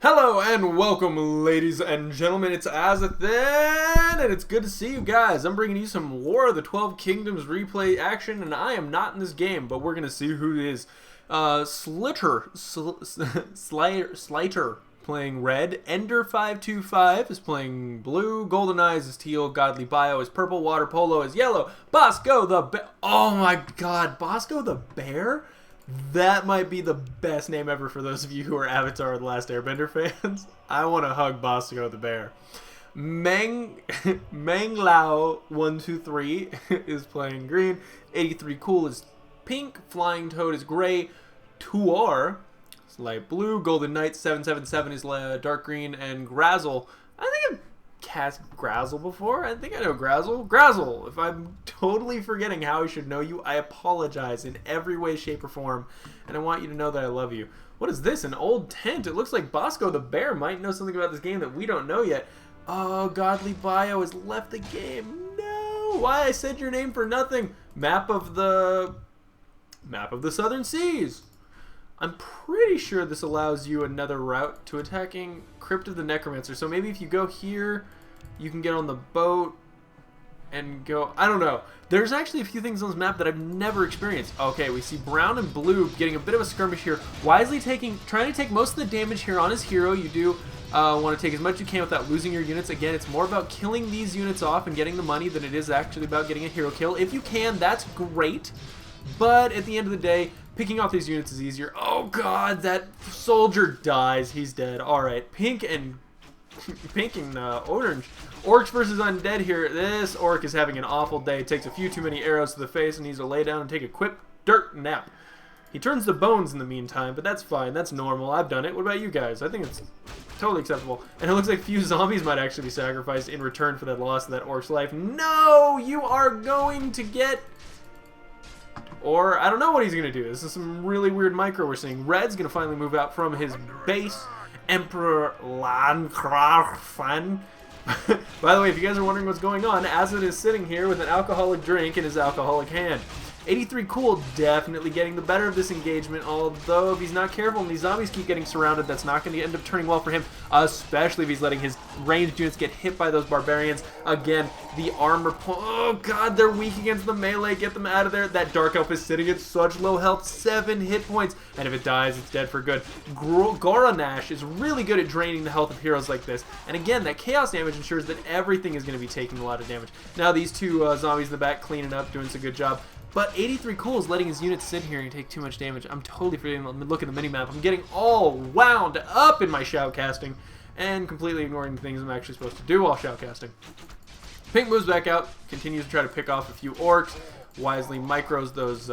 Hello and welcome, ladies and gentlemen. It's Azothan, and it's good to see you guys. I'm bringing you some War of the 12 Kingdoms replay action, and I am not in this game, but we're going to see who it is. Sliter playing red. Ender 525 is playing blue. Golden Eyes is teal. Godly Bio is purple. Water Polo is yellow. Bosco the Bear. Oh my god, Bosco the Bear? That might be the best name ever for those of you who are Avatar: The Last Airbender fans. I want to hug Bosco the Bear. Manglao123 is playing green. 83 Cool is pink. Flying Toad is gray. Tuar is light blue. Golden Knight 777 is dark green. And Grazzle, I think I've cast Grazzle before. I think I know Grazzle. Grazzle, if I'm totally forgetting how I should know you, I apologize in every way, shape, or form, and I want you to know that I love you. What is this? An old tent? It looks like Bosco the Bear might know something about this game that we don't know yet. Oh, Godly Bio has left the game. No! Why? I said your name for nothing. Map of the Southern Seas. I'm pretty sure this allows you another route to attacking Crypt of the Necromancer. So maybe if you go here, you can get on the boat and go... I don't know. There's actually a few things on this map that I've never experienced. Okay, we see brown and blue getting a bit of a skirmish here. Wisely trying to take most of the damage here on his hero. You do want to take as much as you can without losing your units. Again, it's more about killing these units off and getting the money than it is actually about getting a hero kill. If you can, that's great. But at the end of the day, picking off these units is easier. Oh god, that soldier dies. He's dead. Alright, pink and orange. Orcs versus undead here. This orc is having an awful day. Takes a few too many arrows to the face and needs to lay down and take a quick dirt nap. He turns to bones in the meantime, but that's fine. That's normal. I've done it. What about you guys? I think it's totally acceptable. And it looks like a few zombies might actually be sacrificed in return for that loss of that orc's life. No! You are going to get... Or, I don't know what he's going to do. This is some really weird micro we're seeing. Red's going to finally move out from his base. Emperor Lankrafan. By the way, if you guys are wondering what's going on, Azothan is sitting here with an alcoholic drink in his alcoholic hand. 83 Cool definitely getting the better of this engagement, although if he's not careful and these zombies keep getting surrounded, that's not going to end up turning well for him, especially if he's letting his ranged units get hit by those barbarians. Again, the armor... Oh god, they're weak against the melee. Get them out of there. That Dark Elf is sitting at such low health, 7 hit points, and if it dies, it's dead for good. Goranash is really good at draining the health of heroes like this, and again, that chaos damage ensures that everything is going to be taking a lot of damage. Now these two zombies in the back cleaning up, doing a good job. But 83 Cool is letting his units sit here and take too much damage. I'm totally forgetting to look at the minimap. I'm getting all wound up in my shoutcasting and completely ignoring the things I'm actually supposed to do while shoutcasting. Pink moves back out, continues to try to pick off a few orcs, wisely micros those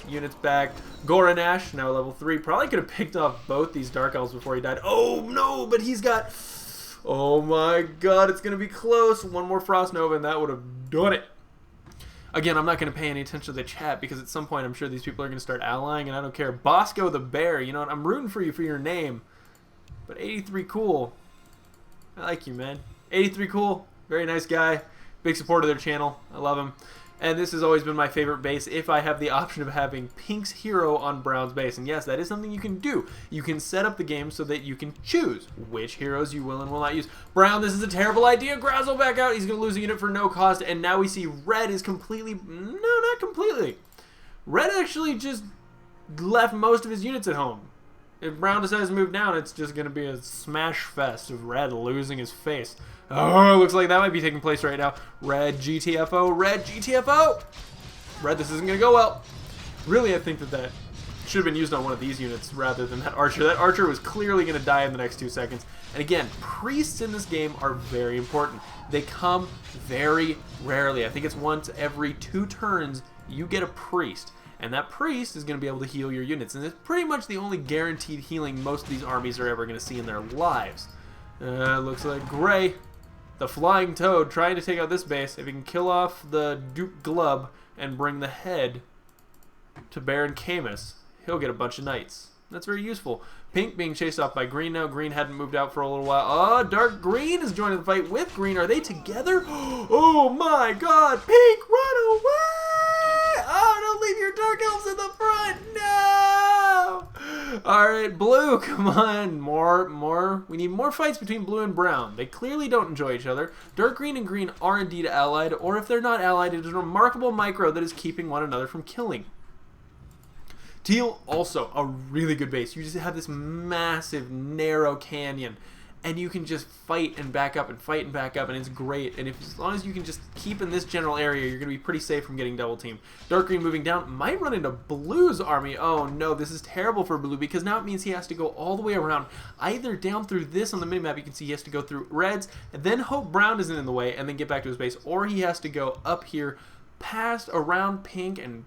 units back. Goranash, now level 3, probably could have picked off both these Dark Elves before he died. Oh no, but he's got... Oh my god, it's going to be close. One more Frost Nova and that would have done it. Again, I'm not going to pay any attention to the chat because at some point I'm sure these people are going to start allying and I don't care. Bosco the Bear, you know what? I'm rooting for you for your name. But 83 Cool, I like you, man. 83 Cool, very nice guy. Big supporter of their channel. I love him. And this has always been my favorite base if I have the option of having Pink's hero on Brown's base. And yes, that is something you can do. You can set up the game so that you can choose which heroes you will and will not use. Brown, this is a terrible idea. Grazzle back out. He's going to lose a unit for no cost. And now we see Red is completely... No, not completely. Red actually just left most of his units at home. If Brown decides to move down, it's just going to be a smash fest of Red losing his face. Oh, looks like that might be taking place right now. Red GTFO, Red GTFO! Red, this isn't going to go well. Really, I think that should have been used on one of these units rather than that Archer. That Archer was clearly going to die in the next 2 seconds. And again, priests in this game are very important. They come very rarely. I think it's once every 2 turns you get a priest. And that priest is going to be able to heal your units. And it's pretty much the only guaranteed healing most of these armies are ever going to see in their lives. Looks like Gray, the Flying Toad, trying to take out this base. If he can kill off the Duke Glub and bring the head to Baron Camus, he'll get a bunch of knights. That's very useful. Pink being chased off by Green now. Green hadn't moved out for a little while. Oh, Dark Green is joining the fight with Green. Are they together? Oh my god! Pink, run away! Oh, don't leave your Dark Elves in the front! No! Alright, blue, come on. More. We need more fights between blue and brown. They clearly don't enjoy each other. Dark green and green are indeed allied, or if they're not allied, it is a remarkable micro that is keeping one another from killing. Teal, also a really good base. You just have this massive, narrow canyon, and you can just fight and back up and fight and back up, and it's great. And as long as you can just keep in this general area, you're going to be pretty safe from getting double teamed. Dark green moving down might run into blue's army. Oh no, this is terrible for blue, because now it means he has to go all the way around, either down through this on the minimap. You can see he has to go through reds, and then hope brown isn't in the way, and then get back to his base, or he has to go up here, past around pink and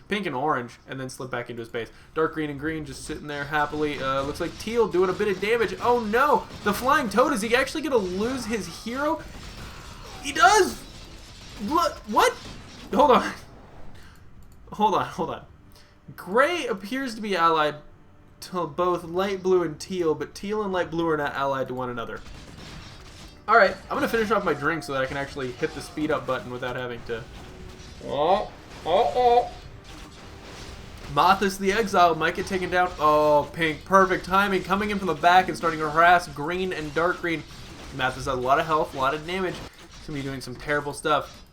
pink and orange, and then slip back into his base. Dark green and green just sitting there happily. Looks like teal doing a bit of damage. Oh no! The flying toad, is he actually going to lose his hero? He does! What? Hold on. Gray appears to be allied to both light blue and teal, but teal and light blue are not allied to one another. Alright, I'm going to finish off my drink so that I can actually hit the speed up button without having to... Mothis the Exile might get taken down. Oh, pink. Perfect timing. Coming in from the back and starting to harass green and dark green. Mothis has a lot of health, a lot of damage. He's going to be doing some terrible stuff.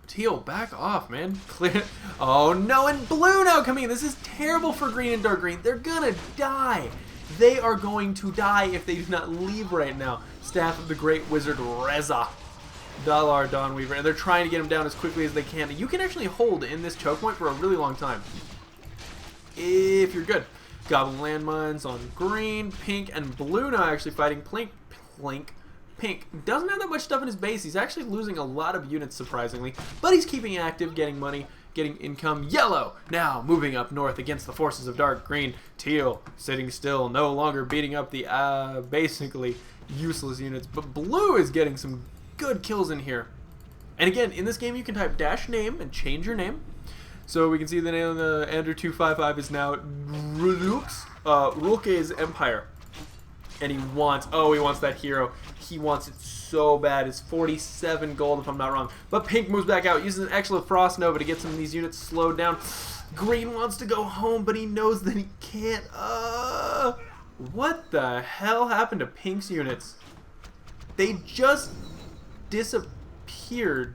Teal, back off, man. Clear. Oh, no. And blue now coming in. This is terrible for green and dark green. They're going to die. They are going to die if they do not leave right now. Staff of the Great Wizard Reza. Dalar Dawnweaver, and they're trying to get him down as quickly as they can. You can actually hold in this choke point for a really long time if you're good. Goblin landmines on green, pink, and blue now actually fighting. Pink doesn't have that much stuff in his base. He's actually losing a lot of units, surprisingly, but he's keeping active, getting money, getting income. Yellow now moving up north against the forces of dark green. Teal sitting still, no longer beating up the basically useless units, but blue is getting some good kills in here. And again, in this game you can type -name and change your name. So we can see the name of the Andrew255 is now Rulke's Empire. And he wants that hero. He wants it so bad. It's 47 gold if I'm not wrong. But pink moves back out, uses an excellent Frost Nova to get some of these units slowed down. Green wants to go home, but he knows that he can't. What the hell happened to pink's units? They just disappeared.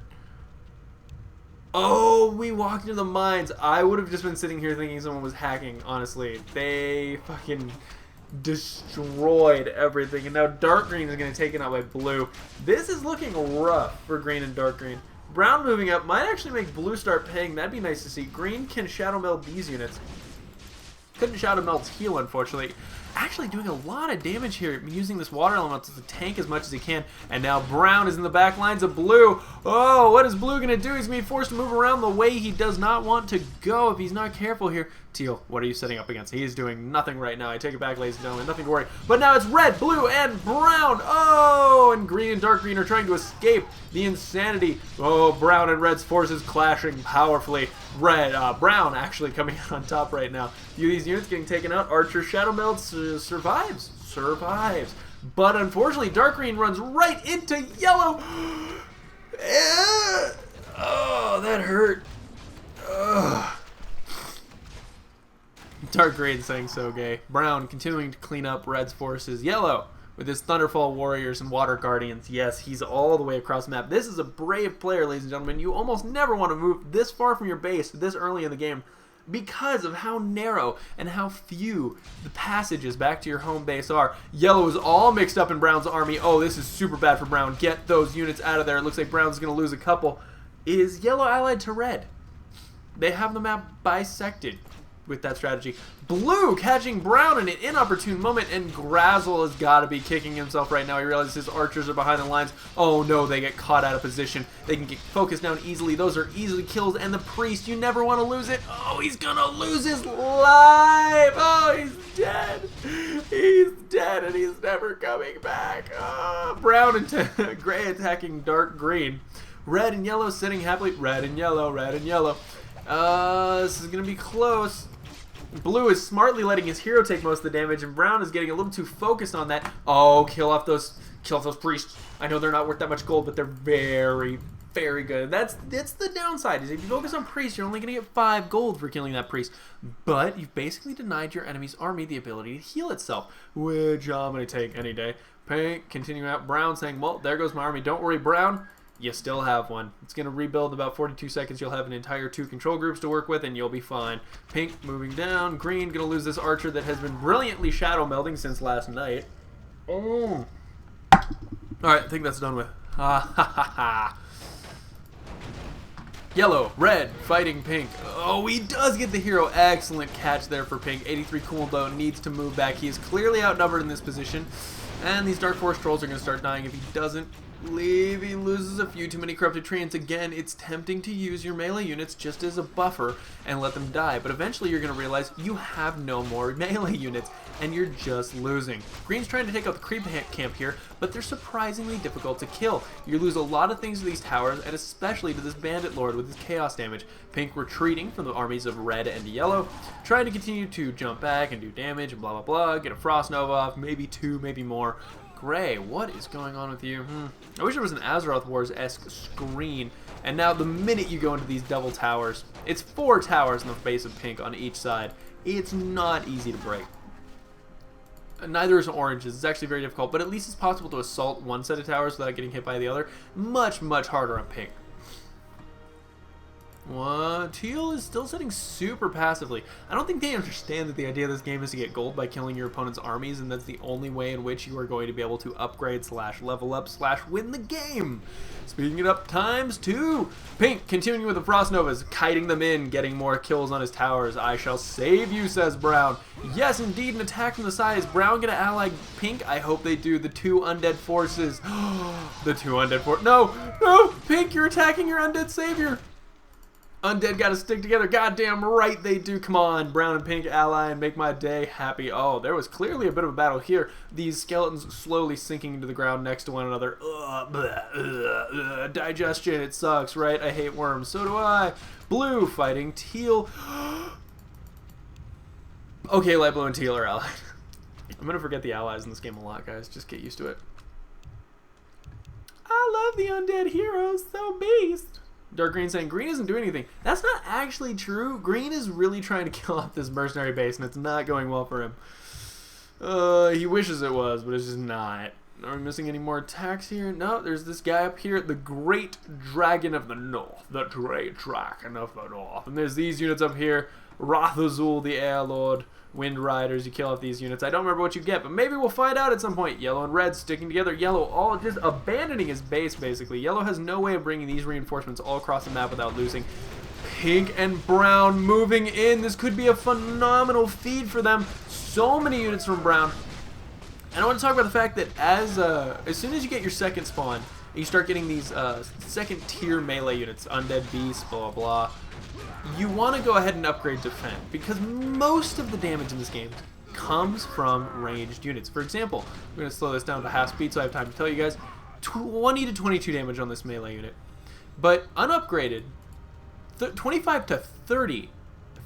Oh, we walked into the mines. I would have just been sitting here thinking someone was hacking, honestly. They fucking destroyed everything. And now dark green is going to take it out by blue. This is looking rough for green and dark green. Brown moving up might actually make blue start paying. That'd be nice to see. Green can shadow meld these units. Couldn't shadow meld heal, unfortunately. Actually doing a lot of damage here, using this water element to tank as much as he can. And now brown is in the back lines of blue. Oh, what is blue going to do? He's going to be forced to move around the way he does not want to go if he's not careful here. Teal, what are you setting up against? He is doing nothing right now. I take it back, ladies and gentlemen. Nothing to worry. But now it's red, blue, and brown. Oh, and green and dark green are trying to escape the insanity. Oh, brown and red's forces clashing powerfully. Brown actually coming out on top right now. These units getting taken out. Archer Shadow Meld survives. But unfortunately, dark green runs right into yellow. Oh, that hurt. Ugh. Dark green saying so gay. Brown continuing to clean up red's forces. Yellow with his Thunderfall Warriors and Water Guardians. Yes, he's all the way across the map. This is a brave player, ladies and gentlemen. You almost never want to move this far from your base this early in the game because of how narrow and how few the passages back to your home base are. Yellow is all mixed up in brown's army. Oh, this is super bad for brown. Get those units out of there. It looks like brown's going to lose a couple. Is yellow allied to red? They have the map bisected with that strategy. Blue catching brown in an inopportune moment, and Grazzle has got to be kicking himself right now. He realizes his archers are behind the lines. Oh no, they get caught out of position. They can get focused down easily. Those are easily kills, and the priest, you never want to lose it. Oh, he's gonna lose his life. Oh, he's dead. He's dead, and he's never coming back. Brown and gray attacking dark green. Red and yellow sitting happily. Red and yellow, red and yellow. This is gonna be close. Blue is smartly letting his hero take most of the damage, and brown is getting a little too focused on that. Oh, kill off those priests. I know they're not worth that much gold, but they're very, very good. That's the downside, is if you focus on priest, you're only going to get 5 gold for killing that priest. But you've basically denied your enemy's army the ability to heal itself, which I'm going to take any day. Pink, continuing out. Brown saying, well, there goes my army. Don't worry, Brown. You still have one. It's going to rebuild in about 42 seconds. You'll have an entire 2 control groups to work with, and you'll be fine. Pink moving down. Green going to lose this archer that has been brilliantly shadow melding since last night. Oh. Alright, I think that's done with. Ha ha ha ha. Yellow, red, fighting pink. Oh, he does get the hero. Excellent catch there for pink. 83 cooldown, needs to move back. He is clearly outnumbered in this position. And these Dark Forest trolls are going to start dying if he doesn't leave. He loses a few too many corrupted treants. Again, it's tempting to use your melee units just as a buffer and let them die. But eventually you're going to realize you have no more melee units and you're just losing. Green's trying to take out the creep camp here, but they're surprisingly difficult to kill. You lose a lot of things to these towers, and especially to this bandit lord with his chaos damage. Pink retreating from the armies of red and yellow, trying to continue to jump back and do damage and blah blah blah, get a frost nova off, maybe 2, maybe more. Gray, what is going on with you? I wish there was an Azeroth Wars-esque screen. And now the minute you go into these double towers, it's 4 towers in the base of pink on each side. It's not easy to break. Neither is orange. It's actually very difficult, but at least it's possible to assault one set of towers without getting hit by the other. Much, much harder on pink. What? Teal is still sitting super passively. I don't think they understand that the idea of this game is to get gold by killing your opponent's armies, and that's the only way in which you are going to be able to upgrade / level up / win the game. Speeding it up ×2. Pink continuing with the Frost Novas, kiting them in, getting more kills on his towers. I shall save you, says Brown. Yes, indeed, an attack from the side. Is Brown going to ally Pink? I hope they do. The 2 undead forces. The 2 undead forces. No, no, Pink, you're attacking your undead savior. Undead gotta stick together. Goddamn right they do. Come on, Brown and Pink ally and make my day happy. Oh, there was clearly a bit of a battle here. These skeletons slowly sinking into the ground next to one another. Digestion, it sucks, right? I hate worms. So do I. Blue fighting teal. Okay, light blue and teal are allied. I'm gonna forget the allies in this game a lot, guys. Just get used to it. I love the undead heroes, so beast. Dark Green saying Green isn't doing anything. That's not actually true. Green is really trying to kill off this mercenary base, and it's not going well for him. He wishes it was, but it's just not. Are we missing any more attacks here? No, there's this guy up here, the Great Dragon of the North. The Great Dragon of the North. And there's these units up here. Rathazul, the Air Lord. Wind Riders, you kill off these units. I don't remember what you get, but maybe we'll find out at some point. Yellow and red sticking together. Yellow all just abandoning his base, basically. Yellow has no way of bringing these reinforcements all across the map without losing. Pink and brown moving in. This could be a phenomenal feed for them. So many units from brown. And I want to talk about the fact that as soon as you get your second spawn, you start getting these second tier melee units, undead beasts, blah, blah, blah. You want to go ahead and upgrade defend, because most of the damage in this game comes from ranged units. For example, I'm going to slow this down to half speed so I have time to tell you guys, 20 to 22 damage on this melee unit. But unupgraded, 25 to 30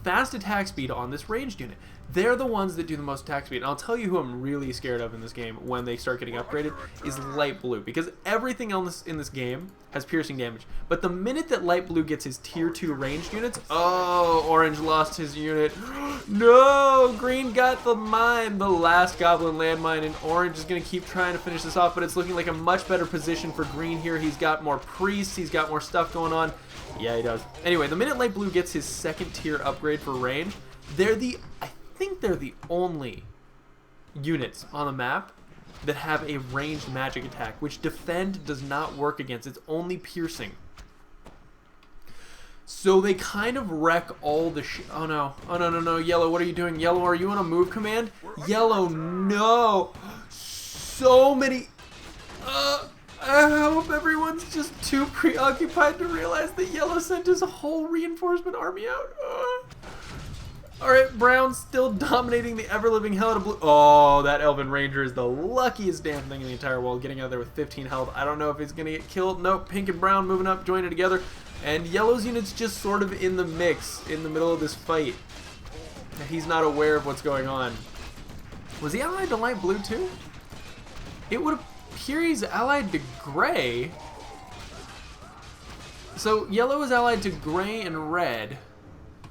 fast attack speed on this ranged unit. They're the ones that do the most attack speed. And I'll tell you who I'm really scared of in this game when they start getting upgraded is light blue. Because everything else in this game has piercing damage. But the minute that light blue gets his tier 2 ranged units, oh, orange lost his unit. No, green got the mine, the last goblin landmine, and orange is going to keep trying to finish this off. But it's looking like a much better position for green here. He's got more priests, he's got more stuff going on. Yeah, he does. Anyway, the minute light blue gets his second tier upgrade for range, I think they're the only units on the map that have a ranged magic attack, which defend does not work against. It's only piercing. So they kind of wreck all the shit. Oh no. Oh no, no, no. Yellow, what are you doing? Yellow, are you on a move command? Yellow, no. So many. I hope everyone's just too preoccupied to realize that Yellow sent his whole reinforcement army out. Alright, Brown's still dominating the ever-living hell out of blue. Oh, that Elven Ranger is the luckiest damn thing in the entire world, getting out of there with 15 health. I don't know if he's going to get killed. Nope, Pink and Brown moving up, joining together. And Yellow's unit's just sort of in the mix, in the middle of this fight. He's not aware of what's going on. Was he allied to light blue too? It would appear he's allied to gray. So yellow is allied to gray and red,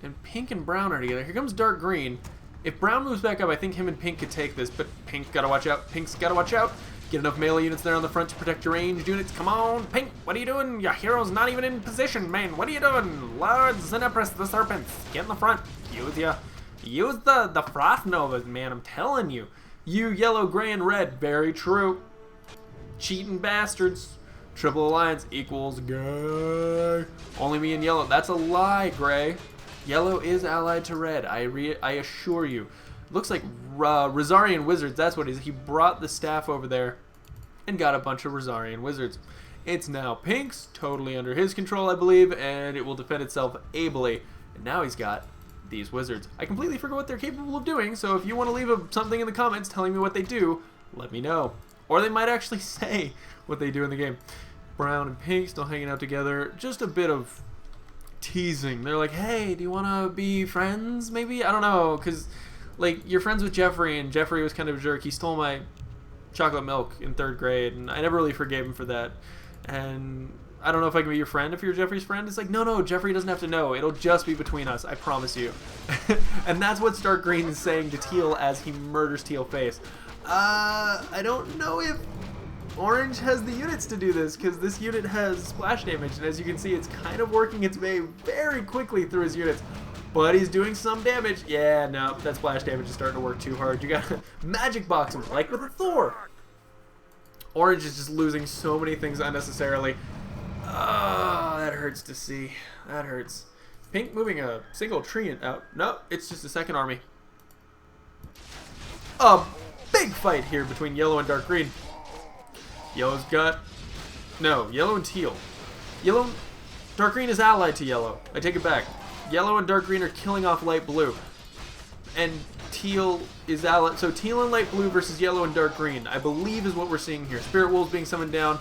and pink and brown are together. Here comes dark green. If brown moves back up, I think him and pink could take this, but pink gotta watch out. Pink's gotta watch out. Get enough melee units there on the front to protect your ranged units. Come on, pink, what are you doing? Your hero's not even in position, man. What are you doing? Lord Synopsis, the serpents, get in the front. Use the frost novas, man, I'm telling you. You yellow, gray, and red, very true. Cheating bastards. Triple alliance equals gay. Only me and yellow. That's a lie, gray. Yellow is allied to red. I assure you. Looks like Rosarian wizards. That's what it is. He brought the staff over there and got a bunch of Rosarian wizards. It's now pink's, totally under his control, I believe, and it will defend itself ably. And now he's got these wizards. I completely forget what they're capable of doing, so if you want to leave something in the comments telling me what they do, let me know. Or they might actually say what they do in the game. Brown and pink still hanging out together. Just a bit of teasing. They're like, hey, do you want to be friends maybe? I don't know, because like you're friends with Jeffrey, and Jeffrey was kind of a jerk. He stole my chocolate milk in 3rd grade, and I never really forgave him for that. And I don't know if I can be your friend if you're Jeffrey's friend. It's like, no, Jeffrey doesn't have to know. It'll just be between us, I promise you. And that's what Stark Green is saying to Teal as he murders Teal Face. I don't know if Orange has the units to do this, because this unit has splash damage, and as you can see, it's kind of working its way very quickly through his units. But he's doing some damage. Yeah, no, that splash damage is starting to work too hard. You gotta magic box him, like with a Thor. Orange is just losing so many things unnecessarily. Oh, that hurts to see. That hurts. Pink moving a single tree out. No, it's just a second army. A big fight here between yellow and dark green. Yellow's got... No, yellow and teal. Dark green is allied to yellow. I take it back. Yellow and dark green are killing off light blue. And teal is allied... So teal and light blue versus yellow and dark green, I believe is what we're seeing here. Spirit wolves being summoned down.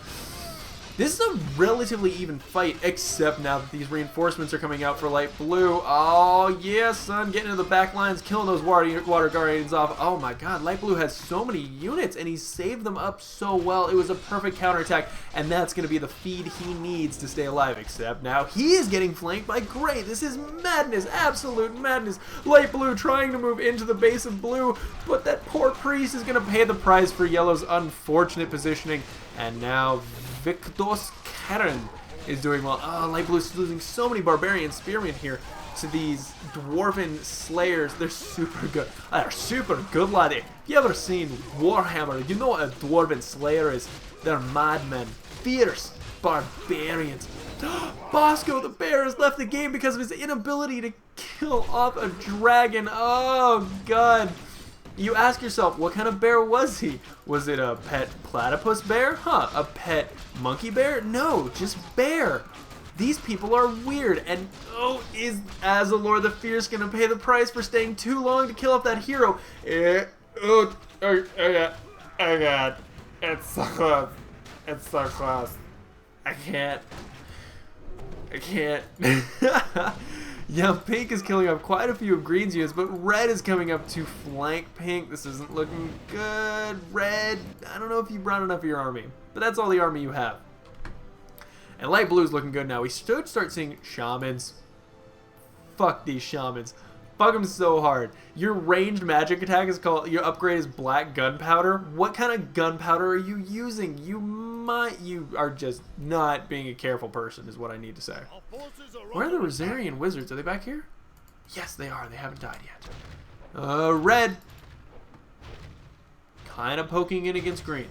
This is a relatively even fight, except now that these reinforcements are coming out for light blue. Oh, yeah, son, getting into the back lines, killing those water guardians off. Oh, my God, light blue has so many units, and he saved them up so well. It was a perfect counterattack, and that's going to be the feed he needs to stay alive, except now he is getting flanked by gray. This is madness, absolute madness. Light blue trying to move into the base of blue, but that poor priest is going to pay the price for yellow's unfortunate positioning, and now Victos Karen is doing well. Oh, light blue is losing so many barbarian spearmen here to these dwarven slayers. They're super good. They're super good, laddie. If you ever seen Warhammer, you know what a dwarven slayer is. They're madmen. Fierce barbarians. Bosco the bear has left the game because of his inability to kill off a dragon. Oh, God. You ask yourself, what kind of bear was he? Was it a pet platypus bear? Huh, a pet monkey bear? No, just bear. These people are weird, and oh, is Azalor the Fierce gonna pay the price for staying too long to kill off that hero? Oh God, it's so close. It's so close. I can't. Yeah, pink is killing off quite a few of green's units, but red is coming up to flank pink. This isn't looking good. Red, I don't know if you brought enough of your army, but that's all the army you have. And light blue is looking good now. We should start seeing shamans. Fuck these shamans. Fuck them so hard. Your ranged magic attack is called, your upgrade is black gunpowder. What kind of gunpowder are you using? You are just not being a careful person is what I need to say. Where are the Rosarian wizards? Are they back here? Yes, they are. They haven't died yet. Red. Kind of poking in against green.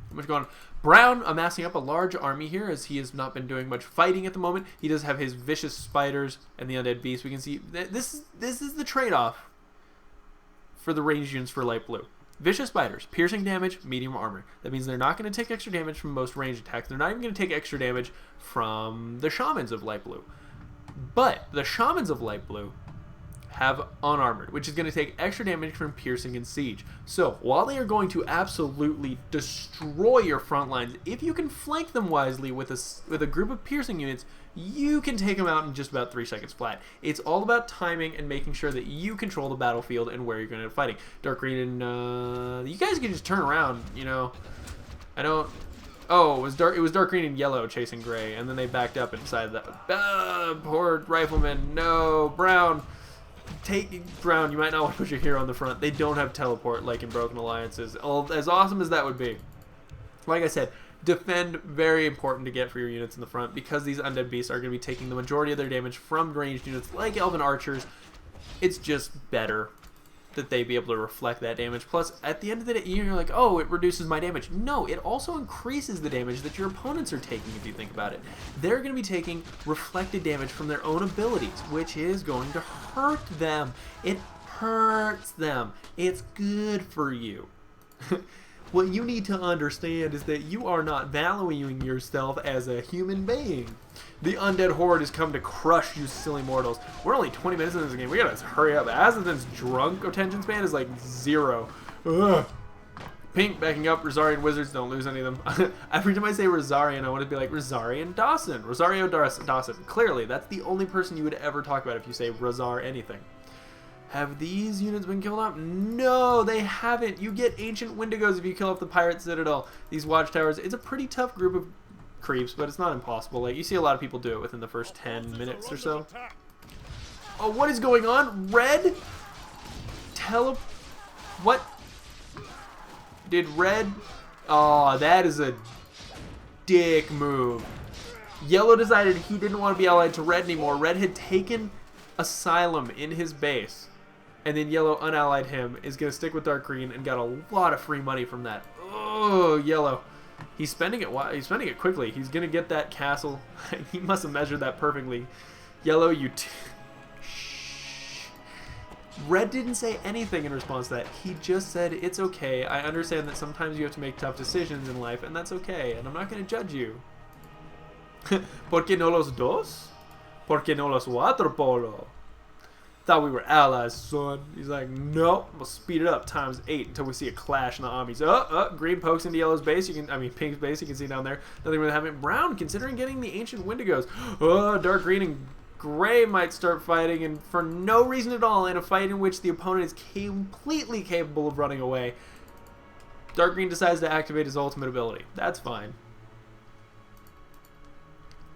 How much going on? Brown amassing up a large army here as he has not been doing much fighting at the moment. He does have his vicious spiders and the undead beast. We can see this is the trade-off for the ranged units for light blue. Vicious spiders, piercing damage, medium armor. That means they're not going to take extra damage from most ranged attacks. They're not even going to take extra damage from the shamans of light blue. But the shamans of light blue have unarmored, which is going to take extra damage from piercing and siege. So while they are going to absolutely destroy your front lines, if you can flank them wisely with a group of piercing units, you can take them out in just about 3 seconds flat. It's all about timing and making sure that you control the battlefield and where you're going to be fighting. Dark green and you guys can just turn around, you know. I don't Oh, it was dark green and yellow chasing gray, and then they backed up and decided that poor rifleman. No, brown. Brown, you might not want to put your hero on the front. They don't have teleport like in Broken Alliances. As awesome as that would be. Like I said, defend, very important to get for your units in the front, because these undead beasts are going to be taking the majority of their damage from ranged units like elven archers. It's just better that they be able to reflect that damage. Plus, at the end of the day, you're like, oh, it reduces my damage. No, it also increases the damage that your opponents are taking, if you think about it. They're going to be taking reflected damage from their own abilities, which is going to hurt them. It hurts them. It's good for you. What you need to understand is that you are not valuing yourself as a human being. The undead horde has come to crush you silly mortals. We're only 20 minutes into this game. We gotta hurry up. Azothan's drunk attention span is like 0. Ugh. Pink backing up. Rosarian wizards, don't lose any of them. Every time I say Rosarian, I want to be like Rosarian Dawson. Rosario Dawson. Clearly, that's the only person you would ever talk about if you say Rosar anything. Have these units been killed off? No, they haven't. You get ancient Wendigos if you kill off the pirate citadel. These watchtowers, it's a pretty tough group of creeps, but it's not impossible. Like, you see a lot of people do it within the first 10 minutes or so. Oh, what is going on? Red? What? Did red? Oh, that is a dick move. Yellow decided he didn't want to be allied to red anymore. Red had taken asylum in his base, and then yellow unallied him, is going to stick with dark green and got a lot of free money from that. Oh, yellow. He's spending it quickly. He's going to get that castle. He must have measured that perfectly. Yellow, shh. Red didn't say anything in response to that. He just said, it's okay. I understand that sometimes you have to make tough decisions in life, and that's okay, and I'm not going to judge you. ¿Por qué no los dos? ¿Por qué no los waterpolo? Thought we were allies, son. He's like, nope, we'll speed it up ×8 until we see a clash in the armies. Green pokes into yellow's base. Pink's base. You can see down there. Nothing really happening. Brown, considering getting the ancient Wendigos. Oh, dark green and gray might start fighting, and for no reason at all, in a fight in which the opponent is completely capable of running away, dark green decides to activate his ultimate ability. That's fine.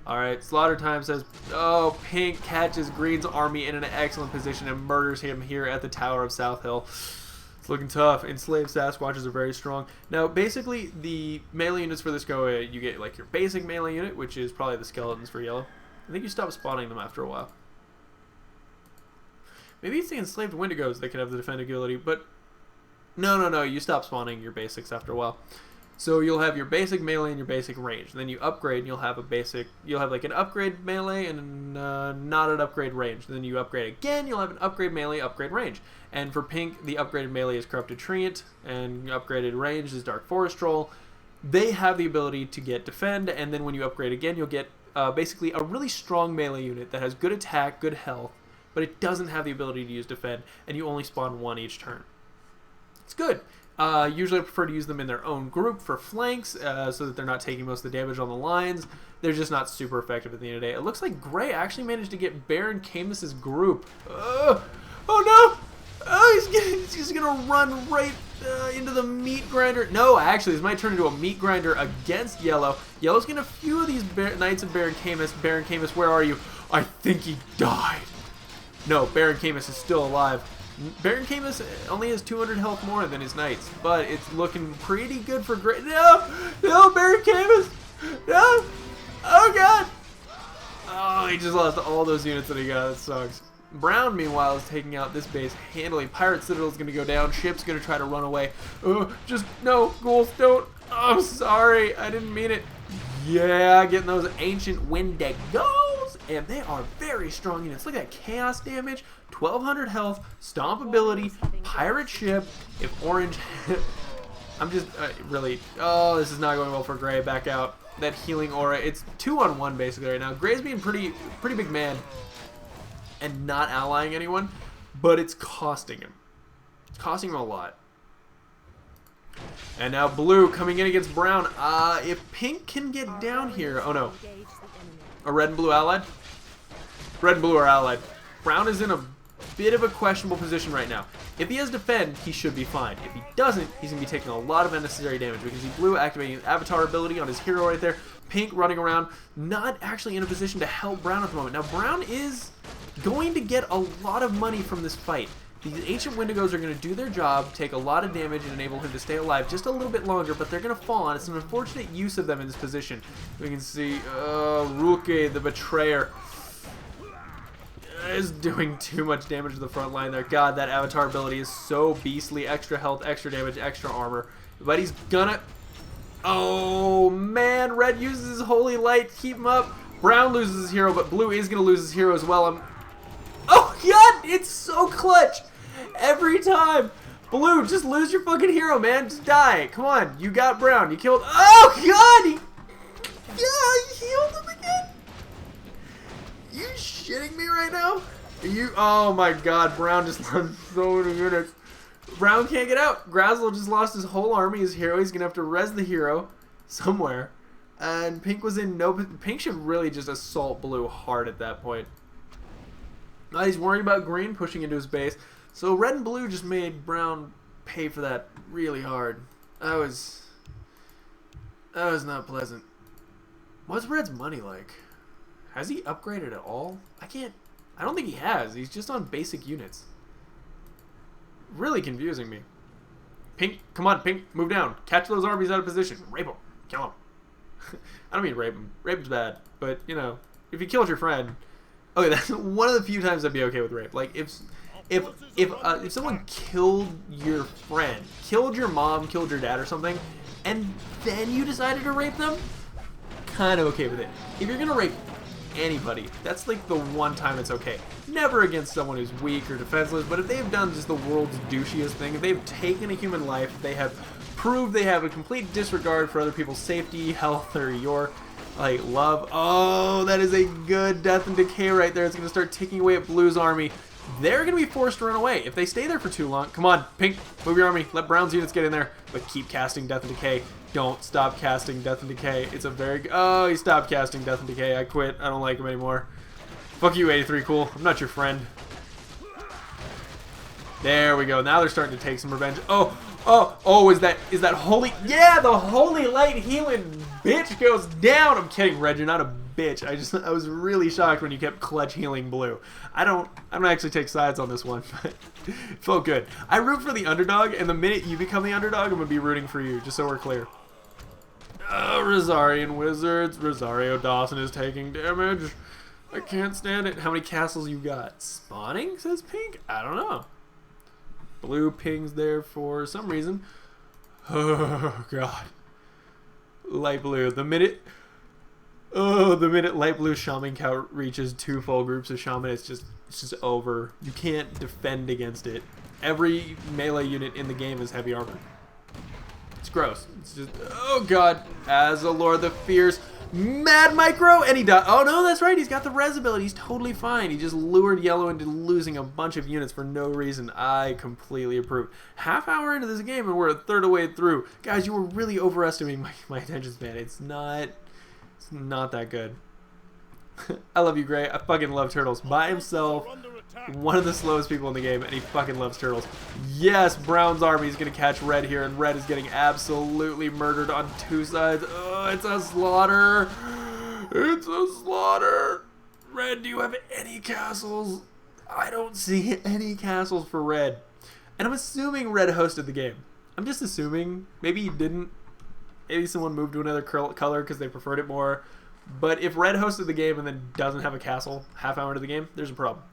Alright, Slaughter Time says, oh, Pink catches Green's army in an excellent position and murders him here at the Tower of South Hill. It's looking tough. Enslaved Sasquatches are very strong. Now, basically, the melee units for this go, you get like your basic melee unit, which is probably the skeletons for yellow. I think you stop spawning them after a while. Maybe it's the Enslaved Wendigos that can have the defend ability, but no, you stop spawning your basics after a while. So you'll have your basic melee and your basic range. Then you upgrade and you'll have like an upgrade melee and not an upgrade range. Then you upgrade again, you'll have an upgrade melee, upgrade range. And for Pink, the upgraded melee is Corrupted Treant, and upgraded range is Dark Forest Troll. They have the ability to get defend, and then when you upgrade again, you'll get basically a really strong melee unit that has good attack, good health, but it doesn't have the ability to use defend, and you only spawn one each turn. It's good. Usually I prefer to use them in their own group for flanks, so that they're not taking most of the damage on the lines. They're just not super effective at the end of the day. It looks like Gray actually managed to get Baron Camus's group. Oh no! Oh, he's just gonna run right into the meat grinder. No, actually, this might turn into a meat grinder against Yellow. Yellow's getting a few of these Knights of Baron Camus. Baron Camus, where are you? I think he died. No, Baron Camus is still alive. Baron Camus only has 200 health more than his knights, but it's looking pretty good for Gray. No, Baron Camus! No! Oh god! Oh, he just lost all those units that he got. That sucks. Brown, meanwhile, is taking out this base handily. Pirate Citadel is going to go down. Ship's going to try to run away. No, ghouls, don't. Oh, I'm sorry. I didn't mean it. Yeah, getting those ancient Wendigos, and they are very strong units. Look at that chaos damage, 1200 health, stomp ability, pirate ship. If orange, I'm just really. Oh, this is not going well for Gray. Back out. That healing aura. It's 2-on-1 basically right now. Gray's being pretty big man, and not allying anyone, but it's costing him. It's costing him a lot. And now blue coming in against brown. If pink can get down here. Oh no. A red and blue allied? Red and blue are allied. Brown is in a bit of a questionable position right now. If he has defend, he should be fine. If he doesn't, he's going to be taking a lot of unnecessary damage because he blew activating his avatar ability on his hero right there. Pink running around, not actually in a position to help Brown at the moment. Now, Brown is going to get a lot of money from this fight. These Ancient Wendigos are going to do their job, take a lot of damage, and enable him to stay alive just a little bit longer, but they're going to fall, and it's an unfortunate use of them in this position. We can see Ruke, the Betrayer, is doing too much damage to the front line there. God, that avatar ability is so beastly. Extra health, extra damage, extra armor. But he's gonna... Oh, man. Red uses his Holy Light. Keep him up. Brown loses his hero, but Blue is going to lose his hero as well. Oh, God. It's so clutch. Every time. Blue, just lose your fucking hero, man. Just die. Come on. You got Brown. You killed... Oh, God. He healed him again. You shitting me right now? Oh my god, Brown just lost so many units. Brown can't get out. Grazzle just lost his whole army, his hero. He's gonna have to res the hero somewhere. And Pink was in no... Pink should really just assault Blue hard at that point. Now he's worried about Green pushing into his base. So Red and Blue just made Brown pay for that really hard. That was not pleasant. What's Red's money like? Has he upgraded at all? I don't think he has. He's just on basic units. Really confusing me. Pink, come on, Pink, move down. Catch those armies out of position. Rape them. Kill them. I don't mean rape them. Rape's bad. But, you know, if you killed your friend... Okay, that's one of the few times I'd be okay with rape. Like, if someone killed your friend, killed your mom, killed your dad or something, and then you decided to rape them, kind of okay with it. If you're going to rape anybody, that's like the one time it's okay. Never against someone who's weak or defenseless, but if they've done just the world's douchiest thing, if they've taken a human life, if they have proved they have a complete disregard for other people's safety, health, or your like love. Oh, that is a good death and decay right there. It's going to start ticking away at Blue's army. They're going to be forced to run away. If they stay there for too long, come on, Pink, move your army. Let Brown's units get in there, but keep casting Death and Decay. Don't stop casting Death and Decay. It's a very... Oh, he stopped casting Death and Decay. I quit. I don't like him anymore. Fuck you, 83 Cool. I'm not your friend. There we go. Now they're starting to take some revenge. Oh, is that holy... Yeah, the Holy Light healing bitch goes down. I'm kidding, Red. You're not a bitch. I was really shocked when you kept clutch healing Blue. I don't actually take sides on this one, but it felt good. I root for the underdog, and the minute you become the underdog, I'm going to be rooting for you, just so we're clear. Rosarian Wizards. Rosario Dawson is taking damage. I can't stand it. How many castles you got? Spawning, says Pink? I don't know. Blue pings there for some reason. Oh, God. Light Blue. The minute Light Blue Shaman count reaches 2 full groups of Shaman, it's just over. You can't defend against it. Every melee unit in the game is heavy armor. It's gross. It's just... Oh, God. Azalor the Fierce. Mad Micro, and he died. Oh, no, that's right. He's got the res ability. He's totally fine. He just lured Yellow into losing a bunch of units for no reason. I completely approve. Half hour into this game, and we're a third of the way through. Guys, you were really overestimating my attention span. It's not that good. I love you, Gray. I fucking love turtles. By himself, one of the slowest people in the game, and he fucking loves turtles. Yes, Brown's army is going to catch Red here, and Red is getting absolutely murdered on 2 sides. Oh, it's a slaughter. It's a slaughter. Red, do you have any castles? I don't see any castles for Red. And I'm assuming Red hosted the game. I'm just assuming. Maybe he didn't. Maybe someone moved to another color because they preferred it more. But if Red hosted the game and then doesn't have a castle half hour into the game, there's a problem.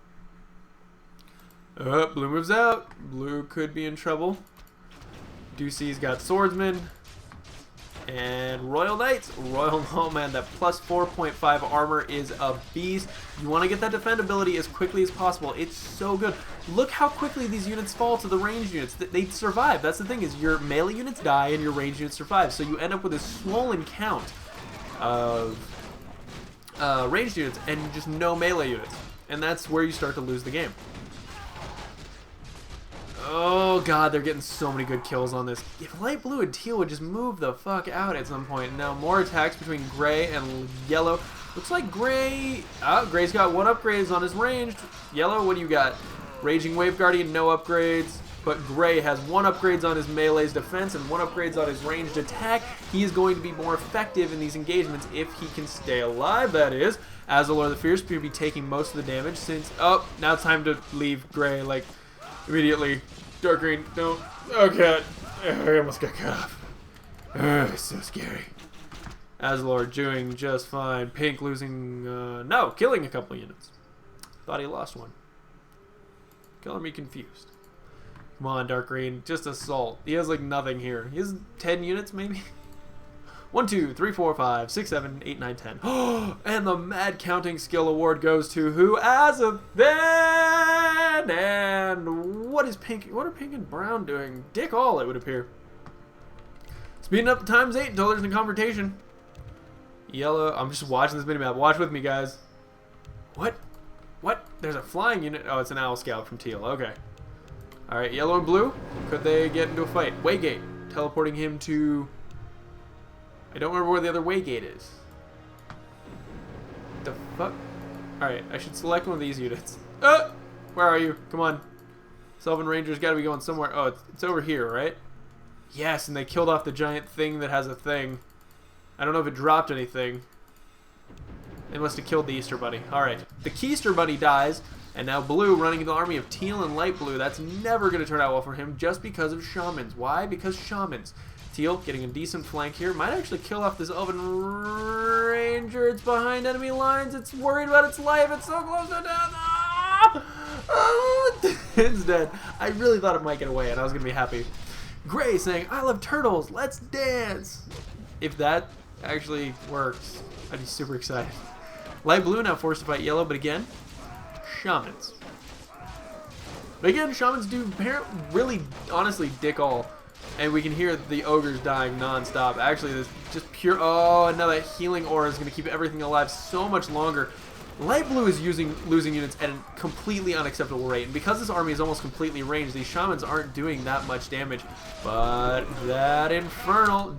Blue moves out. Blue could be in trouble. Ducey's got Swordsman. And Royal Knights. Royal, oh man, that plus 4.5 armor is a beast. You want to get that defendability as quickly as possible. It's so good. Look how quickly these units fall to the ranged units. They survive. That's the thing, is your melee units die and your ranged units survive. So you end up with a swollen count of ranged units and just no melee units. And that's where you start to lose the game. Oh, God, they're getting so many good kills on this. If Light Blue and Teal would just move the fuck out at some point. Now, more attacks between Gray and Yellow. Looks like Gray... Oh, Gray's got 1 upgrade on his ranged. Yellow, what do you got? Raging Wave Guardian, no upgrades. But Gray has 1 upgrades on his melee's defense and 1 upgrades on his ranged attack. He is going to be more effective in these engagements if he can stay alive, that is. Azalor the Fierce will be taking most of the damage since... Oh, now it's time to leave Gray, like, immediately. Dark Green, don't... Okay. I almost got cut off. It's so scary. Azalor doing just fine. Pink losing... no, killing a couple units. Thought he lost one. Color me confused. Come on, Dark Green. Just assault. He has like nothing here. He has 10 units, maybe? 1, 2, 3, 4, 5, 6, 7, 8, 9, 10. And the Mad Counting Skill Award goes to who? Azothan! And what is Pink? What are Pink and Brown doing? Dick all, it would appear. Speeding up the times 8 until there's a confrontation. Yellow. I'm just watching this minimap. Watch with me, guys. What? What? There's a flying unit. Oh, it's an Owl Scout from Teal. Okay. Alright, yellow and blue. Could they get into a fight? Waygate. Teleporting him to... I don't remember where the other Waygate is. The fuck? Alright, I should select one of these units. Where are you? Come on. Sylvan Ranger's gotta be going somewhere. Oh, it's over here, right? Yes, and they killed off the giant thing that has a thing. I don't know if it dropped anything. They must have killed the Easter Bunny. Alright. The Keister Bunny dies. And now Blue running the army of Teal and Light Blue. That's never going to turn out well for him just because of Shamans. Why? Because Shamans. Teal getting a decent flank here. Might actually kill off this Elven Ranger. It's behind enemy lines. It's worried about its life. It's so close to death. It's dead. I really thought it might get away and I was going to be happy. Gray saying, I love turtles. Let's dance. If that actually works, I'd be super excited. Light Blue now forced to fight Yellow, but again... Shamans. But again, Shamans do really, honestly, dick all. And we can hear the ogres dying non-stop. Actually, this just pure... Oh, and now that healing aura is going to keep everything alive so much longer. Light Blue is losing units at a completely unacceptable rate. And because this army is almost completely ranged, these Shamans aren't doing that much damage. But that Infernal...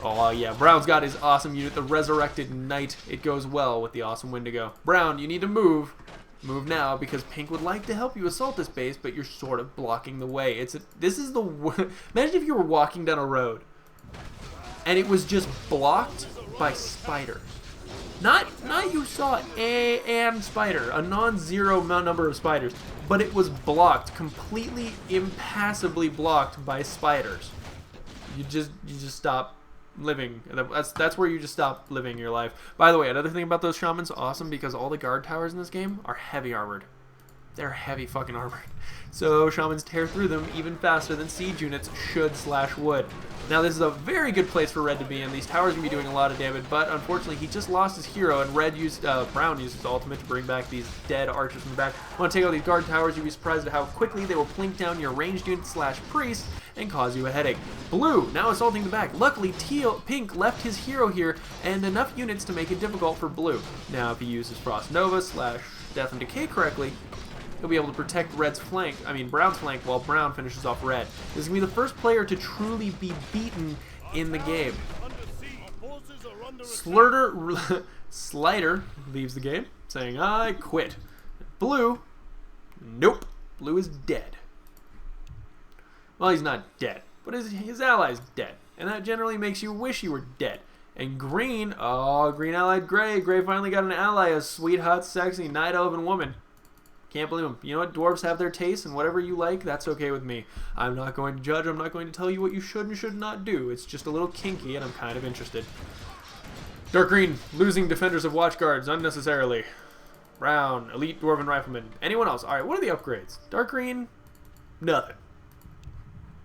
Oh, yeah. Brown's got his awesome unit, the Resurrected Knight. It goes well with the awesome Wendigo. Brown, you need to move. Move now, because Pink would like to help you assault this base, but you're sort of blocking the way. This is the... Imagine if you were walking down a road, and it was just blocked by spiders. Not you saw an spider, a non-zero number of spiders, but it was blocked, completely impassively blocked by spiders. You just stop living. That's where you just stop living your life. By the way, another thing about those Shamans, awesome, because all the guard towers in this game are heavy armored. They're heavy fucking armored. So Shamans tear through them even faster than siege units would. Now this is a very good place for Red to be in. These towers are going to be doing a lot of damage, but unfortunately he just lost his hero, and Brown used his ultimate to bring back these dead archers from the back. Want to take out these guard towers, you'd be surprised at how quickly they will plink down your ranged unit / priest and cause you a headache. Blue now assaulting the back. Luckily Pink left his hero here and enough units to make it difficult for Blue. Now if he uses Frost Nova / Death and Decay correctly, he'll be able to protect Brown's flank while Brown finishes off Red. This is going to be the first player to truly be beaten in the game. Slider leaves the game, saying, I quit. Blue, nope. Blue is dead. Well, he's not dead, but his ally's dead. And that generally makes you wish you were dead. And Green, oh, Green allied Gray. Gray finally got an ally, a sweet, hot, sexy, night elven woman. Can't believe them. You know what? Dwarves have their tastes, and whatever you like, that's okay with me. I'm not going to judge. I'm not going to tell you what you should and should not do. It's just a little kinky, and I'm kind of interested. Dark Green, losing Defenders of Watchguards unnecessarily. Brown, Elite Dwarven Rifleman. Anyone else? Alright, what are the upgrades? Dark Green, nothing.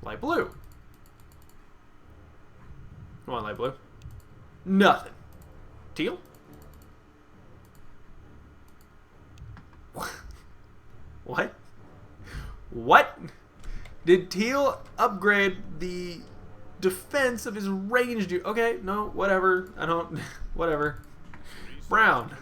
Light Blue. Come on, Light Blue. Nothing. Teal? What? What? Did Teal upgrade the defense of his ranged unit? Okay, no, whatever. I don't... whatever. Brown.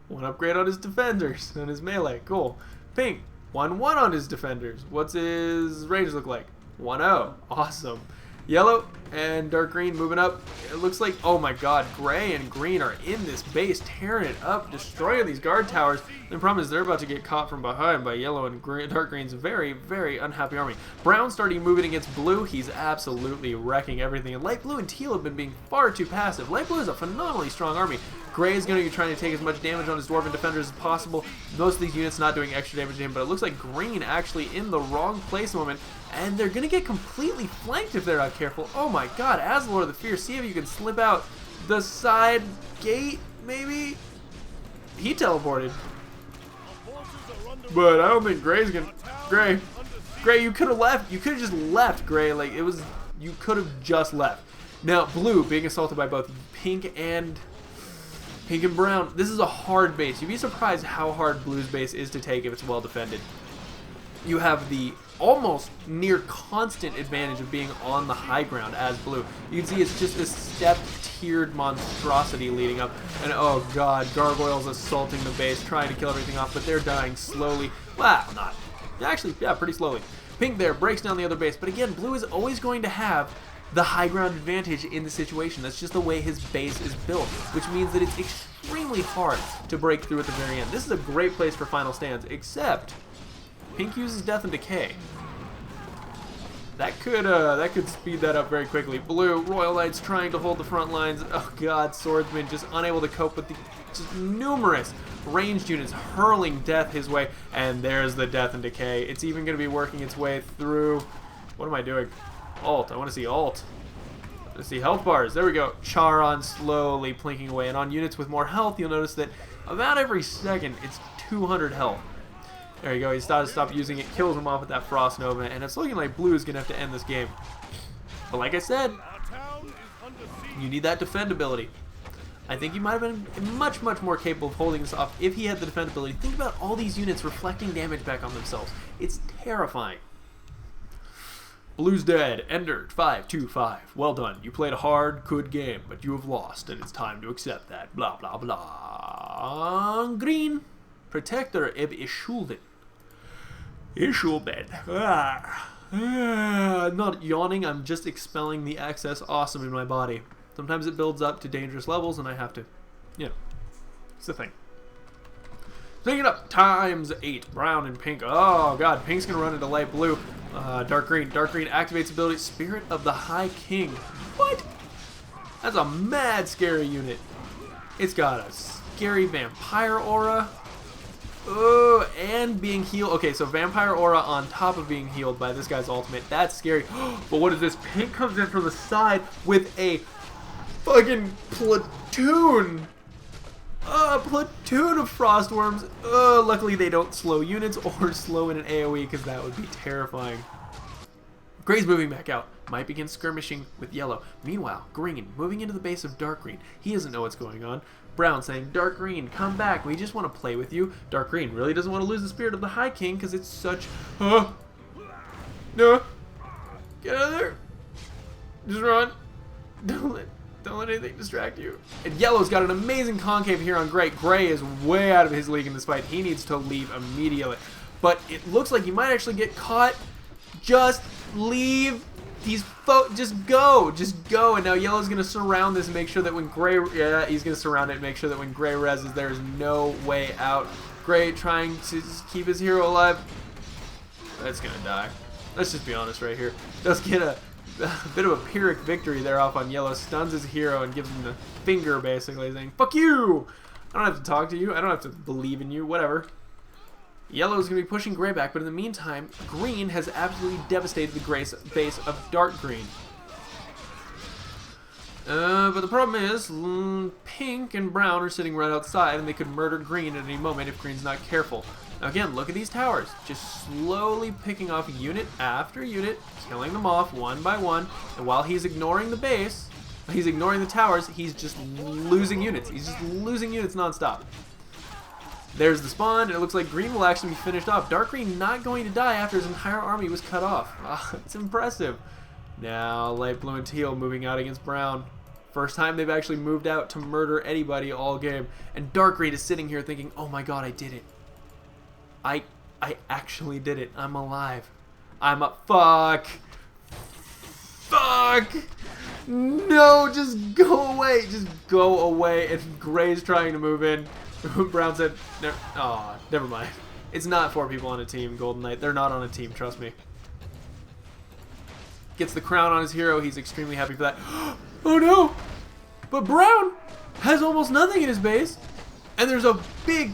1 upgrade on his defenders. On his melee. Cool. Pink. 1-1 on his defenders. What's his range look like? 1-0. Awesome. Yellow and dark green moving up. It looks like, oh my god, gray and green are in this base, tearing it up, destroying these guard towers. The problem is they're about to get caught from behind by yellow and dark green's very, very unhappy army. Brown starting moving against blue. He's absolutely wrecking everything. And light blue and teal have been being far too passive. Light blue is a phenomenally strong army. Gray is going to be trying to take as much damage on his dwarven defenders as possible. Most of these units not doing extra damage to him, but it looks like green actually in the wrong place moment. And they're going to get completely flanked if they're not careful. Oh my god, Azalor the Fierce, see if you can slip out the side gate, maybe? He teleported. But I don't think Gray's going to... Gray, you could have left. You could have just left, Gray. Like, it was... You could have just left. Now, blue being assaulted by both pink and brown. This is a hard base. You'd be surprised how hard blue's base is to take if it's well defended. You have the almost near constant advantage of being on the high ground as blue. You can see it's just a step-tiered monstrosity leading up. And oh god, gargoyles assaulting the base, trying to kill everything off, but they're dying slowly. Well, not. Actually, yeah, pretty slowly. Pink there breaks down the other base, but again, blue is always going to have the high ground advantage in the situation. That's just the way his base is built, which means that it's extremely hard to break through at the very end. This is a great place for final stands, except pink uses Death and Decay. That could speed that up very quickly. Blue, Royal Knights trying to hold the front lines. Oh god, Swordsman just unable to cope with the just numerous ranged units hurling death his way. And there's the Death and Decay. It's even going to be working its way through. What am I doing? Alt. I want to see alt. Let's see health bars. There we go. Charon slowly plinking away. And on units with more health, you'll notice that about every second, it's 200 health. There you go, he's started to stop using it, kills him off with that Frost Nova, and it's looking like blue is going to have to end this game. But like I said, you need that defendability. I think he might have been much, much more capable of holding this off if he had the defendability. Think about all these units reflecting damage back on themselves. It's terrifying. Blue's dead. Ender, 5-2-5. Well done. You played a hard, good game, but you have lost, and it's time to accept that. Blah, blah, blah. Green. Protector Eb Ishulden. I'm not yawning, I'm just expelling the excess awesome in my body. Sometimes it builds up to dangerous levels and I have to, you know, it's the thing. Picking it up, times 8, brown and pink. Oh god, pink's gonna run into light blue. Dark green activates ability, Spirit of the High King. What? That's a mad scary unit. It's got a scary vampire aura. Oh, and being healed. Okay, so Vampire Aura on top of being healed by this guy's ultimate. That's scary. But what is this? Pink comes in from the side with a fucking platoon. A platoon of Frostworms. Luckily they don't slow units or slow in an AoE because that would be terrifying. Gray's moving back out. Might begin skirmishing with yellow. Meanwhile, green moving into the base of dark green. He doesn't know what's going on. Brown saying, Dark Green, come back. We just want to play with you. Dark Green really doesn't want to lose the Spirit of the High King because it's such... No. Get out of there. Just run. Don't let anything distract you. And yellow's got an amazing concave here on gray. Gray is way out of his league in this fight. He needs to leave immediately. But it looks like he might actually get caught. Just leave. Just go. And now yellow's going to surround this and make sure that when gray, yeah, he's going to surround it and make sure that when gray reses, there is no way out. Gray trying to just keep his hero alive. That's going to die. Let's just be honest right here. Does get a bit of a Pyrrhic victory there off on yellow. Stuns his hero and gives him the finger basically saying, fuck you. I don't have to talk to you. I don't have to believe in you. Whatever. Yellow is going to be pushing gray back, but in the meantime, green has absolutely devastated the gray base of dark green. But the problem is, pink and brown are sitting right outside, and they could murder green at any moment if green's not careful. Now again, look at these towers. Just slowly picking off unit after unit, killing them off one by one, and while he's ignoring the base, he's ignoring the towers, he's just losing units. He's just losing units nonstop. There's the spawn, and it looks like green will actually be finished off. Dark green not going to die after his entire army was cut off. It's impressive. Now, light blue and teal moving out against brown. First time they've actually moved out to murder anybody all game. And dark green is sitting here thinking, oh my god, I did it. I actually did it. I'm alive. I'm a fuck. Fuck! No, just go away. Just go away. And Gray's trying to move in. Brown said, "Aw, never mind. It's not 4 people on a team, Golden Knight. They're not on a team, trust me." Gets the crown on his hero. He's extremely happy for that. Oh no! But Brown has almost nothing in his base. And there's a big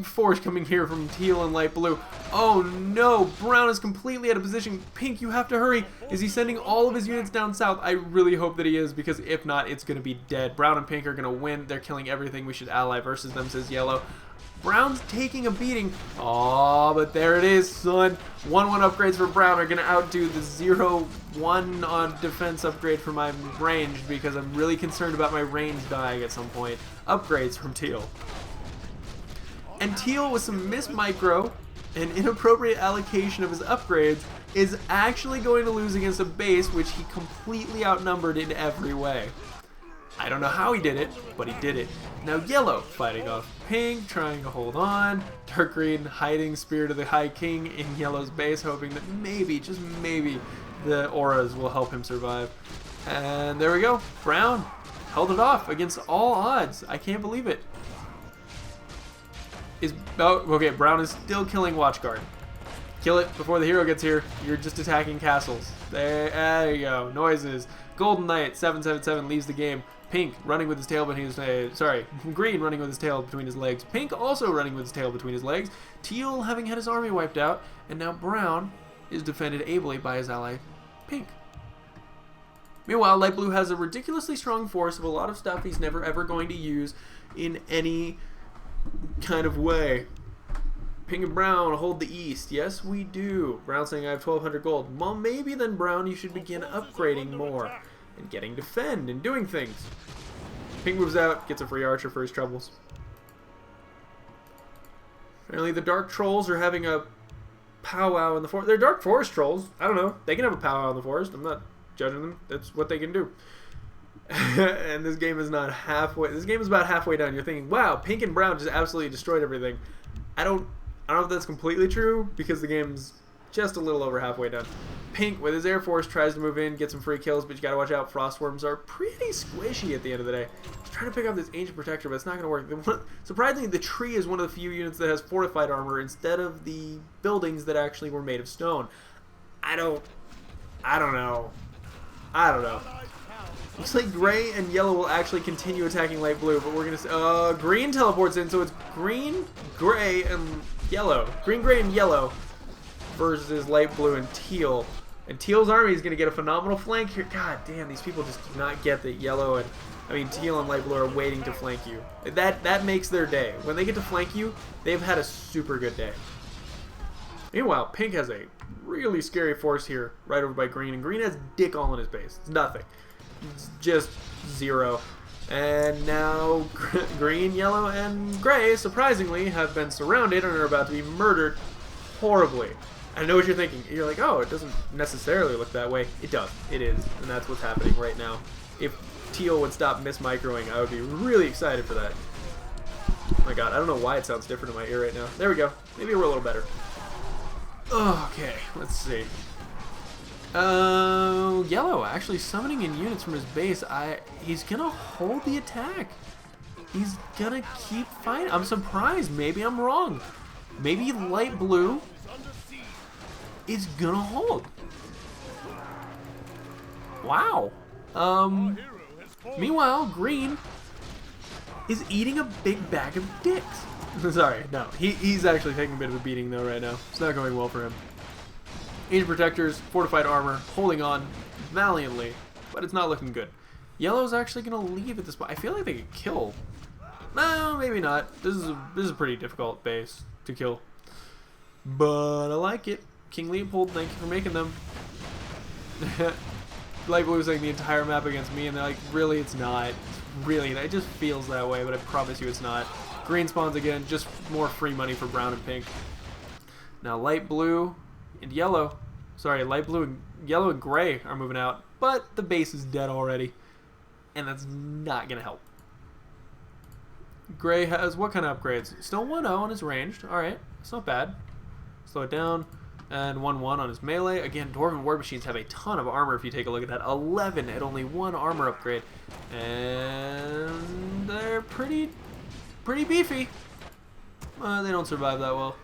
force coming here from Teal and Light Blue. Oh no, Brown is completely out of position. Pink, you have to hurry. Is he sending all of his units down south? I really hope that he is, because if not, it's going to be dead. Brown and Pink are going to win. They're killing everything. We should ally versus them, says Yellow. Brown's taking a beating. Oh, but there it is, son. 1-1 upgrades for Brown are going to outdo the 0-1 on defense upgrade for my range, because I'm really concerned about my range dying at some point. Upgrades from Teal. And Teal, with some micro and inappropriate allocation of his upgrades, is actually going to lose against a base which he completely outnumbered in every way. I don't know how he did it, but he did it. Now Yellow fighting off Pink, trying to hold on. Dark Green hiding Spirit of the High King in Yellow's base, hoping that maybe, just maybe, the auras will help him survive. And there we go. Brown held it off against all odds. I can't believe it. Okay, Brown is still killing Watchguard. Kill it before the hero gets here. You're just attacking castles. There you go. Noises. Golden Knight 777 leaves the game. Pink running with his tail between his Green running with his tail between his legs. Pink also running with his tail between his legs. Teal having had his army wiped out, and now Brown is defended ably by his ally Pink. Meanwhile, Light Blue has a ridiculously strong force of a lot of stuff he's never ever going to use in any kind of way. Pink and Brown hold the East. Yes, we do. Brown saying I have 1,200 gold. Well, maybe then, Brown, you should begin upgrading more and getting defend and doing things. Pink moves out, gets a free archer for his troubles. Apparently the Dark Trolls are having a powwow in the forest. They're Dark Forest Trolls. I don't know. They can have a powwow in the forest. I'm not judging them. That's what they can do. And this game is not halfway. This game is about halfway done. You're thinking, wow, Pink and Brown just absolutely destroyed everything. I don't know if that's completely true, because the game's just a little over halfway done. Pink, with his Air Force, tries to move in, get some free kills, but you gotta watch out. Frostworms are pretty squishy at the end of the day. He's trying to pick up this Ancient Protector, but it's not gonna work. Surprisingly, the tree is one of the few units that has fortified armor instead of the buildings that actually were made of stone. I don't know. Looks like Gray and Yellow will actually continue attacking Light Blue, but we're gonna Green teleports in, so it's Green, Gray, and Yellow. Green, Gray, and Yellow versus Light Blue and Teal. And Teal's army is gonna get a phenomenal flank here. God damn, these people just do not get that Yellow and Teal and Light Blue are waiting to flank you. That makes their day. When they get to flank you, they've had a super good day. Meanwhile, Pink has a really scary force here, right over by Green, and Green has dick all in his base. It's nothing. It's just 0. And now Green, Yellow, and Gray, surprisingly, have been surrounded and are about to be murdered horribly. I know what you're thinking. You're like, oh, it doesn't necessarily look that way. It does. It is. And that's what's happening right now. If Teal would stop mismicroing, I would be really excited for that. Oh my god, I don't know why it sounds different in my ear right now. There we go. Maybe we're a little better. Okay, let's see. Yellow actually summoning in units from his base. He's gonna hold the attack. He's gonna keep fighting. I'm surprised. Maybe I'm wrong. Maybe Light Blue is gonna hold. Wow. Meanwhile, Green is eating a big bag of dicks. Sorry, no. He's actually taking a bit of a beating though right now. It's not going well for him. Ancient Protectors, fortified armor, holding on valiantly, but it's not looking good. Yellow's actually gonna leave at this point. I feel like they could kill. No, maybe not. This is a pretty difficult base to kill, but I like it. King Leopold, thank you for making them. Light Blue was like the entire map against me, and they're like, really, it's not. Really, it just feels that way, but I promise you, it's not. Green spawns again, just more free money for Brown and Pink. Now Light Blue and Yellow, sorry, Light Blue and Yellow and Gray are moving out, but the base is dead already, and that's not gonna help. Gray has what kind of upgrades? Still 1-0 and is ranged. Alright, it's not bad. Slow it down. And 1-1 on his melee. Again, Dwarven War Machines have a ton of armor if you take a look at that. 11 at only 1 armor upgrade. And they're pretty beefy. They don't survive that well.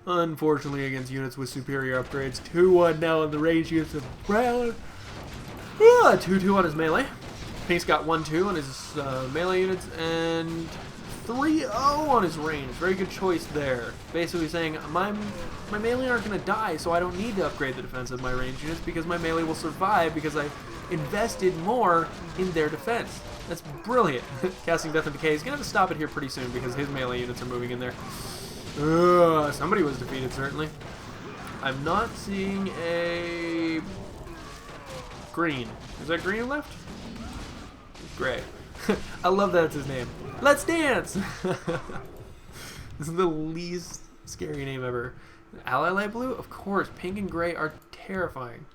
Unfortunately, against units with superior upgrades. 2-1 now on the range units of Brown. 2-2 on his melee. Pink's got 1-2 on his melee units. And 3-0 on his range. Very good choice there. Basically saying, my melee aren't going to die, so I don't need to upgrade the defense of my range units because my melee will survive because I've invested more in their defense. That's brilliant. Casting Death and Decay. He's going to have to stop it here pretty soon because his melee units are moving in there. Somebody was defeated, certainly. I'm not seeing a green. Is that green left? Gray. I love that it's his name. Let's dance! This is the least scary name ever. Ally Light Blue? Of course. Pink and gray are terrifying.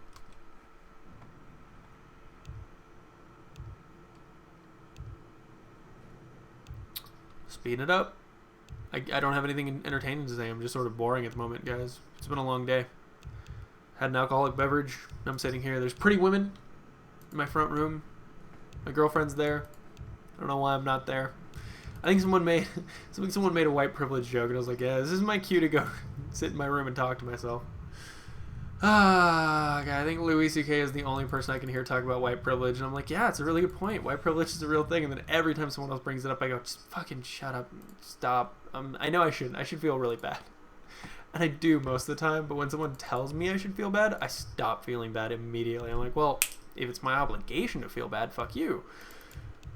Speeding it up. I don't have anything entertaining to say. I'm just sort of boring at the moment, guys. It's been a long day. Had an alcoholic beverage. I'm sitting here. There's pretty women in my front room. My girlfriend's there. I don't know why I'm not there. I think someone made a white privilege joke, and I was like, yeah, this is my cue to go sit in my room and talk to myself. God, I think Louis C.K. is the only person I can hear talk about white privilege, and I'm like, yeah, it's a really good point. White privilege is a real thing, and then every time someone else brings it up, I go, just fucking shut up, stop. I know I shouldn't. I should feel really bad. And I do most of the time, but when someone tells me I should feel bad, I stop feeling bad immediately. I'm like, well, if it's my obligation to feel bad, fuck you.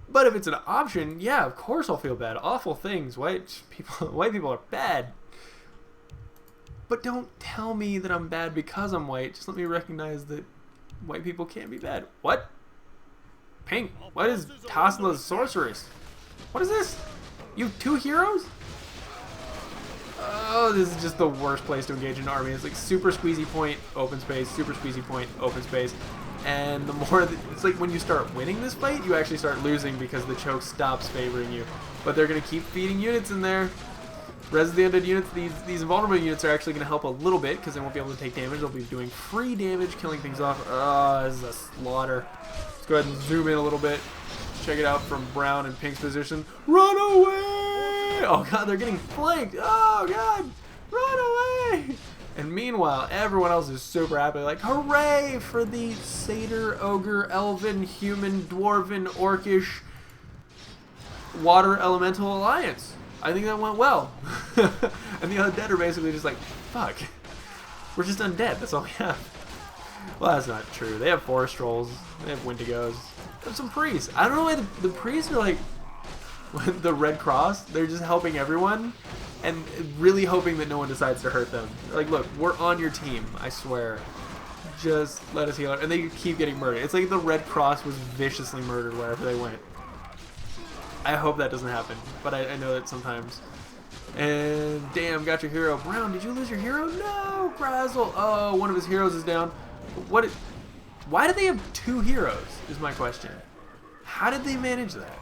But if it's an option, yeah, of course I'll feel bad. Awful things. White people are bad. But don't tell me that I'm bad because I'm white. Just let me recognize that white people can't be bad. What? Pink. What is Tasla's sorceress? What is this? You have 2 heroes? Oh, this is just the worst place to engage an army. It's like super squeezy point, open space, super squeezy point, open space. And the more, it's like when you start winning this fight, you actually start losing because the choke stops favoring you. But they're going to keep feeding units in there. Res the undead units, these invulnerable units are actually going to help a little bit because they won't be able to take damage. They'll be doing free damage, killing things off. This is a slaughter. Let's go ahead and zoom in a little bit. Check it out from Brown and Pink's position. Run away! Oh god, they're getting flanked. Oh god, run away! And meanwhile, everyone else is super happy, like, hooray for the Satyr, Ogre, Elven, Human, Dwarven, Orcish, Water Elemental Alliance. I think that went well. And the undead are basically just like, fuck. We're just undead, that's all we have. Well, that's not true. They have forest trolls, they have wendigos, they have some priests. I don't know why the priests are like, the Red Cross, they're just helping everyone. And really hoping that no one decides to hurt them. Like, look, we're on your team, I swear. Just let us heal it. And they keep getting murdered. It's like the Red Cross was viciously murdered wherever they went. I hope that doesn't happen, but I know that sometimes. And damn, got your hero. Brown, did you lose your hero? No, Grazzle. Oh, one of his heroes is down. Why do they have 2 heroes, is my question. How did they manage that?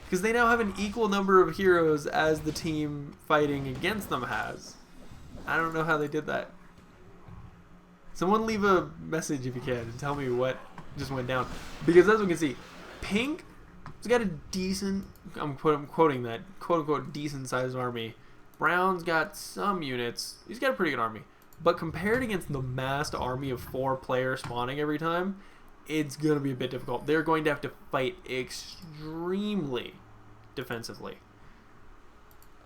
Because they now have an equal number of heroes as the team fighting against them has. I don't know how they did that. Someone leave a message if you can and tell me what just went down. Because as we can see, Pink has got a decent, I'm quoting that, quote-unquote decent sized army. Brown's got some units. He's got a pretty good army. But compared against the massed army of 4 players spawning every time, it's going to be a bit difficult. They're going to have to fight extremely defensively.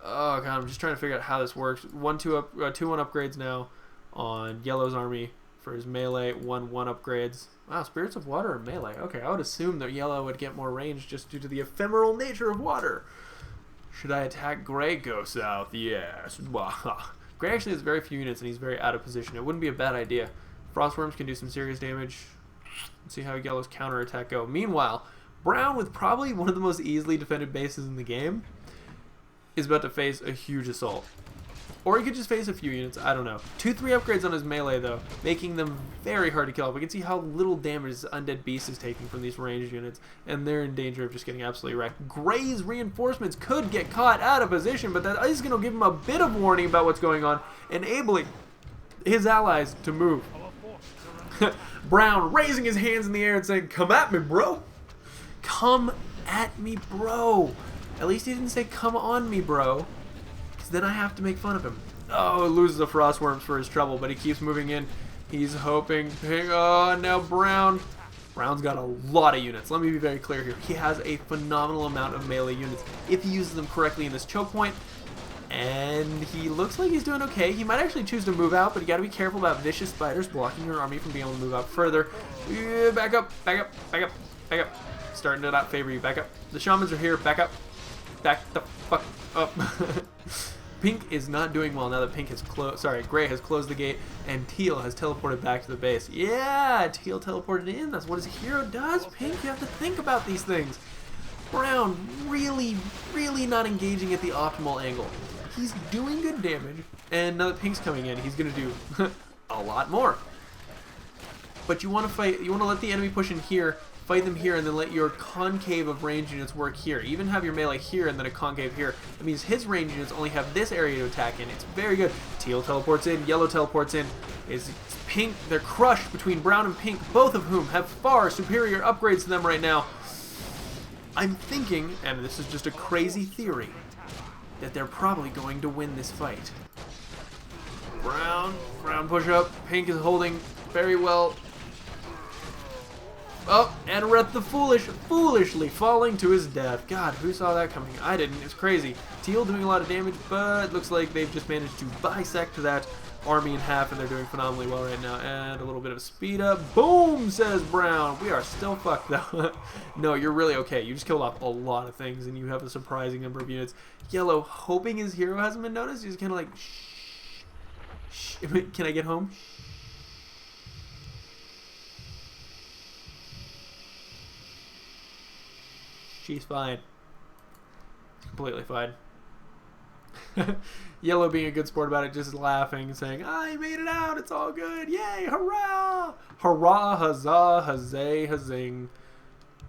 Oh god, I'm just trying to figure out how this works. 2-1 upgrades now on Yellow's army for his melee. 1-1 upgrades. Wow, Spirits of Water are melee. Okay, I would assume that Yellow would get more range just due to the ephemeral nature of water. Should I attack Gray? Go south. Yes. Gray actually has very few units and he's very out of position. It wouldn't be a bad idea. Frostworms can do some serious damage. Let's see how Yellow's counterattack go. Meanwhile, Brown, with probably one of the most easily defended bases in the game, is about to face a huge assault. Or he could just face a few units, I don't know. 2-3 upgrades on his melee though, making them very hard to kill. We can see how little damage this Undead Beast is taking from these ranged units, and they're in danger of just getting absolutely wrecked. Gray's reinforcements could get caught out of position, but that is going to give him a bit of warning about what's going on, enabling his allies to move. Brown raising his hands in the air and saying, "Come at me, bro. Come at me, bro." At least he didn't say, "Come on me, bro." Then I have to make fun of him. Oh, loses the frost worms for his trouble, but he keeps moving in. He's hoping. Oh, now Brown's got a lot of units. Let me be very clear here. He has a phenomenal amount of melee units if he uses them correctly in this choke point. And he looks like he's doing okay. He might actually choose to move out, but you got to be careful about vicious spiders blocking your army from being able to move out further. Back up, back up, back up, back up. Starting to not favor you. Back up. The shamans are here. Back up. Back the fuck up. Pink is not doing well now that Pink has Gray has closed the gate and Teal has teleported back to the base. Yeah, Teal teleported in. That's what his hero does. Pink, you have to think about these things. Brown really, really not engaging at the optimal angle. He's doing good damage, and now that Pink's coming in, he's going to do a lot more. But you want to fight. You want to let the enemy push in here. Fight them here, and then let your concave of range units work here. Even have your melee here and then a concave here. That means his range units only have this area to attack in. It's very good. Teal teleports in, yellow teleports in. It's Pink. They're crushed between Brown and Pink, both of whom have far superior upgrades to them right now. I'm thinking, and this is just a crazy theory, that they're probably going to win this fight. Brown push up. Pink is holding very well. Oh, and Rhett the foolishly falling to his death. God, who saw that coming? I didn't. It's crazy. Teal doing a lot of damage, but looks like they've just managed to bisect that army in half, and they're doing phenomenally well right now. And a little bit of speed up. Boom, says Brown. We are still fucked, though. No, you're really okay. You just killed off a lot of things, and you have a surprising number of units. Yellow, hoping his hero hasn't been noticed. He's kind of like, shh. Can I get home? She's fine. Completely fine. Yellow being a good sport about it, just laughing and saying, "I made it out, it's all good, yay, hurrah! Hurrah, huzzah, huzzay, huzzing."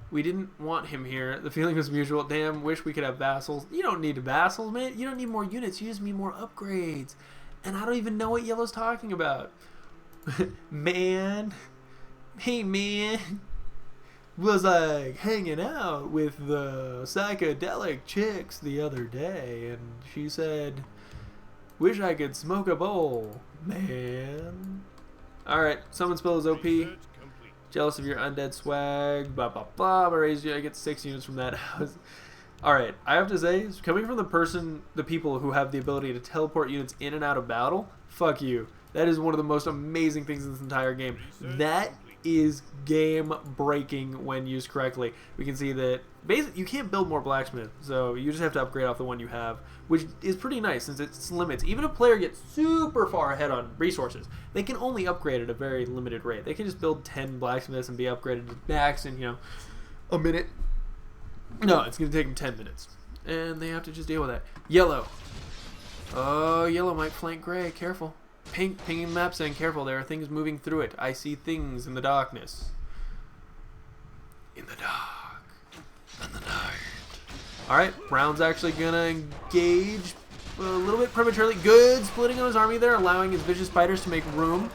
We didn't want him here. The feeling was mutual. Damn, wish we could have vassals. You don't need vassals, man. You don't need more units, you just need more upgrades. And I don't even know what Yellow's talking about. Man. Hey, man. Was like hanging out with the psychedelic chicks the other day, and she said, "Wish I could smoke a bowl, man." Alright, summon spell is OP. Jealous of your undead swag, blah blah blah. I raised you, I get 6 units from that. Alright, I have to say, coming from the people who have the ability to teleport units in and out of battle, fuck you. That is one of the most amazing things in this entire game. That is game breaking when used correctly. We can see that basically you can't build more blacksmith, so you just have to upgrade off the one you have, which is pretty nice since it's limits. Even if a player gets super far ahead on resources, they can only upgrade at a very limited rate. They can just build 10 blacksmiths and be upgraded to max in, a minute. No, it's going to take them 10 minutes, and they have to just deal with that. Yellow. Oh, yellow might flank gray. Careful. Pink pinging map saying, "Careful, there are things moving through it. I see things in the darkness." In the dark. In the night. Alright, Brown's actually gonna engage a little bit prematurely. Good splitting on his army there, allowing his vicious spiders to make room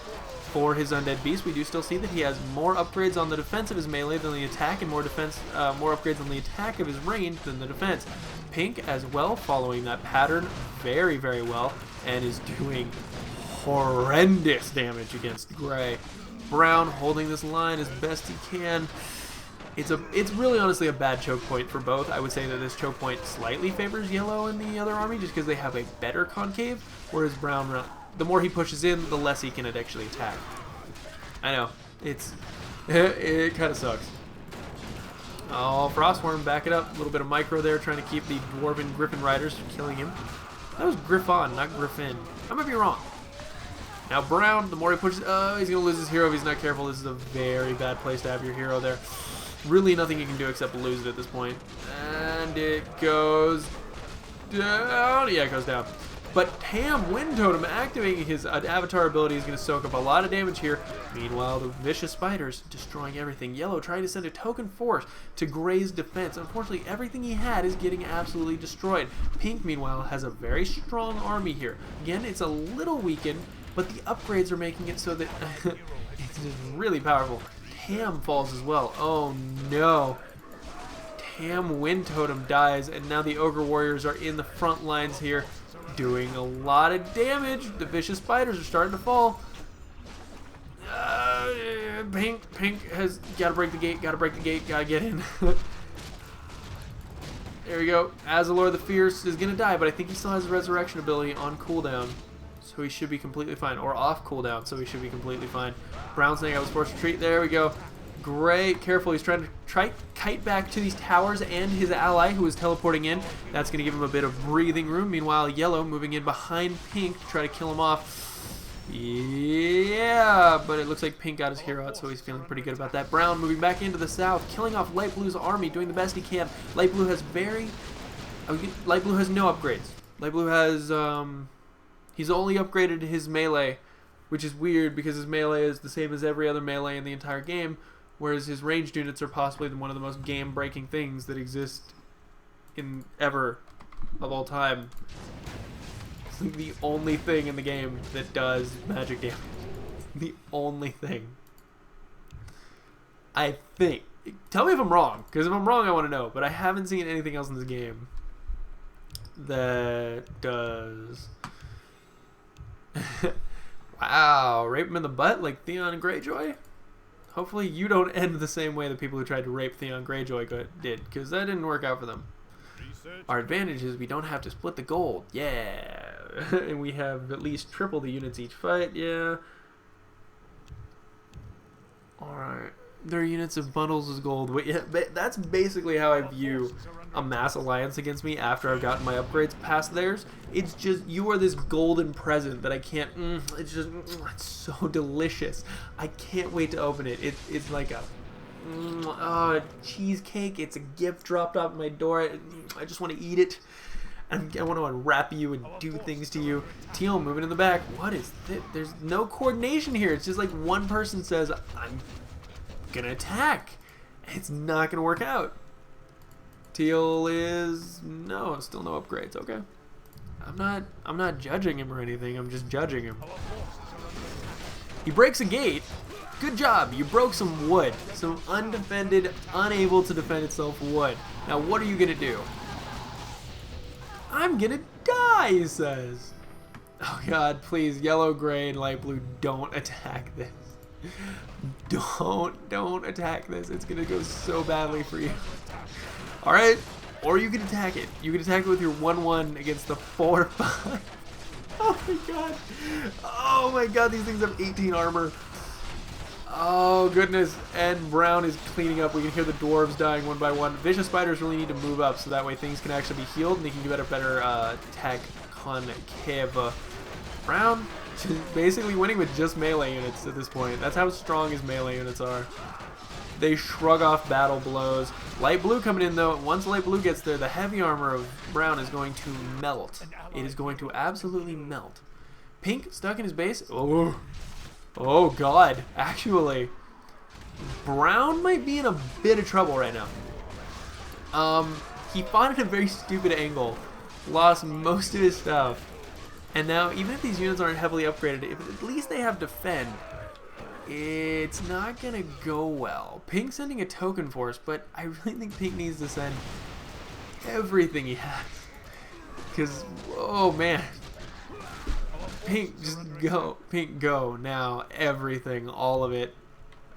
for his undead beast. We do still see that he has more upgrades on the defense of his melee than the attack, and more upgrades on the attack of his range than the defense. Pink as well, following that pattern very, very well, and is doing horrendous damage against Gray. Brown holding this line as best he can. It's really honestly a bad choke point for both. I would say that this choke point slightly favors Yellow and the other army just because they have a better concave, whereas Brown, the more he pushes in, the less he can actually attack. I know, it kind of sucks. Oh, Frostworm, back it up. A little bit of micro there, trying to keep the Dwarven Griffin Riders from killing him. That was Griffon, not Griffin. I might be wrong. Now Brown, the more he pushes, he's going to lose his hero if he's not careful. This is a very bad place to have your hero there. Really nothing you can do except lose it at this point. And it goes down. Yeah, it goes down. But Tam Wind Totem activating his avatar ability is going to soak up a lot of damage here. Meanwhile, the vicious spiders destroying everything. Yellow trying to send a token force to Gray's defense. Unfortunately, everything he had is getting absolutely destroyed. Pink, meanwhile, has a very strong army here. Again, it's a little weakened, but the upgrades are making it so that it's just really powerful. Tam falls as well. Oh no. Tam Wind Totem dies, and now the Ogre Warriors are in the front lines here, doing a lot of damage. The vicious spiders are starting to fall. Pink has gotta break the gate, gotta get in. There we go. Azalor the Fierce is gonna die, but I think he still has a resurrection ability on cooldown, so he should be completely fine, or off cooldown, so he should be completely fine. Brown saying I was forced to retreat. There we go. Great, careful. He's trying to kite back to these towers and his ally who is teleporting in. That's going to give him a bit of breathing room. Meanwhile, Yellow moving in behind Pink to try to kill him off. Yeah, but it looks like Pink got his hero out, so he's feeling pretty good about that. Brown moving back into the south, killing off Light Blue's army, doing the best he can. Light Blue has Light Blue has no upgrades. Light Blue has, he's only upgraded his melee, which is weird because his melee is the same as every other melee in the entire game, whereas his ranged units are possibly one of the most game-breaking things that exist in ever of all time. It's like the only thing in the game that does magic damage. The only thing. I think. Tell me if I'm wrong, because if I'm wrong, I want to know. But I haven't seen anything else in this game that does. Wow, rape him in the butt like Theon Greyjoy? Hopefully you don't end the same way the people who tried to rape Theon Greyjoy did, because that didn't work out for them. Our advantage is we don't have to split the gold. Yeah. And we have at least triple the units each fight. Yeah. Alright. Their units of bundles is gold. Wait, yeah, that's basically how I view a mass alliance against me after I've gotten my upgrades past theirs. It's just, you are this golden present that I can't, it's just, it's so delicious. I can't wait to open it. It's like a cheesecake. It's a gift dropped off my door. I just want to eat it. I want to unwrap you and do things to you. Teal moving in the back. What is this? There's no coordination here. It's just like one person says, I'm gonna attack. It's not gonna work out. Teal is still no upgrades. Okay, I'm not judging him or anything. I'm just judging him. He breaks a gate. Good job. You broke some wood, some undefended, unable to defend itself wood. Now what are you gonna do? I'm gonna die, he says. Oh God, please, yellow, gray, and light blue, don't attack this. Don't attack this. It's gonna go so badly for you. Alright, or you can attack it. You can attack it with your 1/1 against the 4/5. Oh my God. Oh my God, these things have 18 armor. Oh goodness, and Brown is cleaning up. We can hear the dwarves dying one by one. Vicious spiders really need to move up so that way things can actually be healed and they can do better tech concave. Brown basically winning with just melee units at this point. That's how strong his melee units are. They shrug off battle blows. Light blue coming in though. Once light blue gets there, the heavy armor of Brown is going to melt. It is going to absolutely melt. Pink stuck in his base. Oh God, actually, Brown might be in a bit of trouble right now. He fought at a very stupid angle, lost most of his stuff, and now even if these units aren't heavily upgraded, if at least they have defend, it's not gonna go well. Pink sending a token force, but I really think Pink needs to send everything he has, because oh man. Pink, just go. Pink, go. Now, everything, all of it.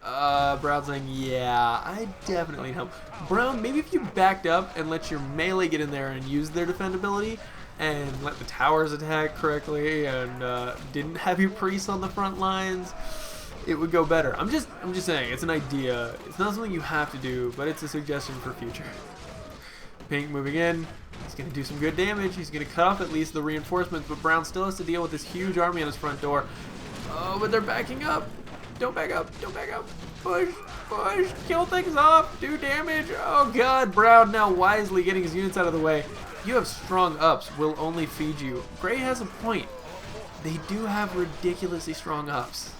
Brown saying, yeah, I definitely need help. Brown, maybe if you backed up and let your melee get in there and use their defendability and let the towers attack correctly and didn't have your priests on the front lines, it would go better. I'm just saying, it's an idea. It's not something you have to do, but it's a suggestion for future. Pink moving in. He's going to do some good damage. He's going to cut off at least the reinforcements, but Brown still has to deal with this huge army on his front door. Oh, but they're backing up. Don't back up. Don't back up. Push. Push. Kill things off. Do damage. Oh, God. Brown now wisely getting his units out of the way. You have strong ups, will only feed you. Gray has a point. They do have ridiculously strong ups.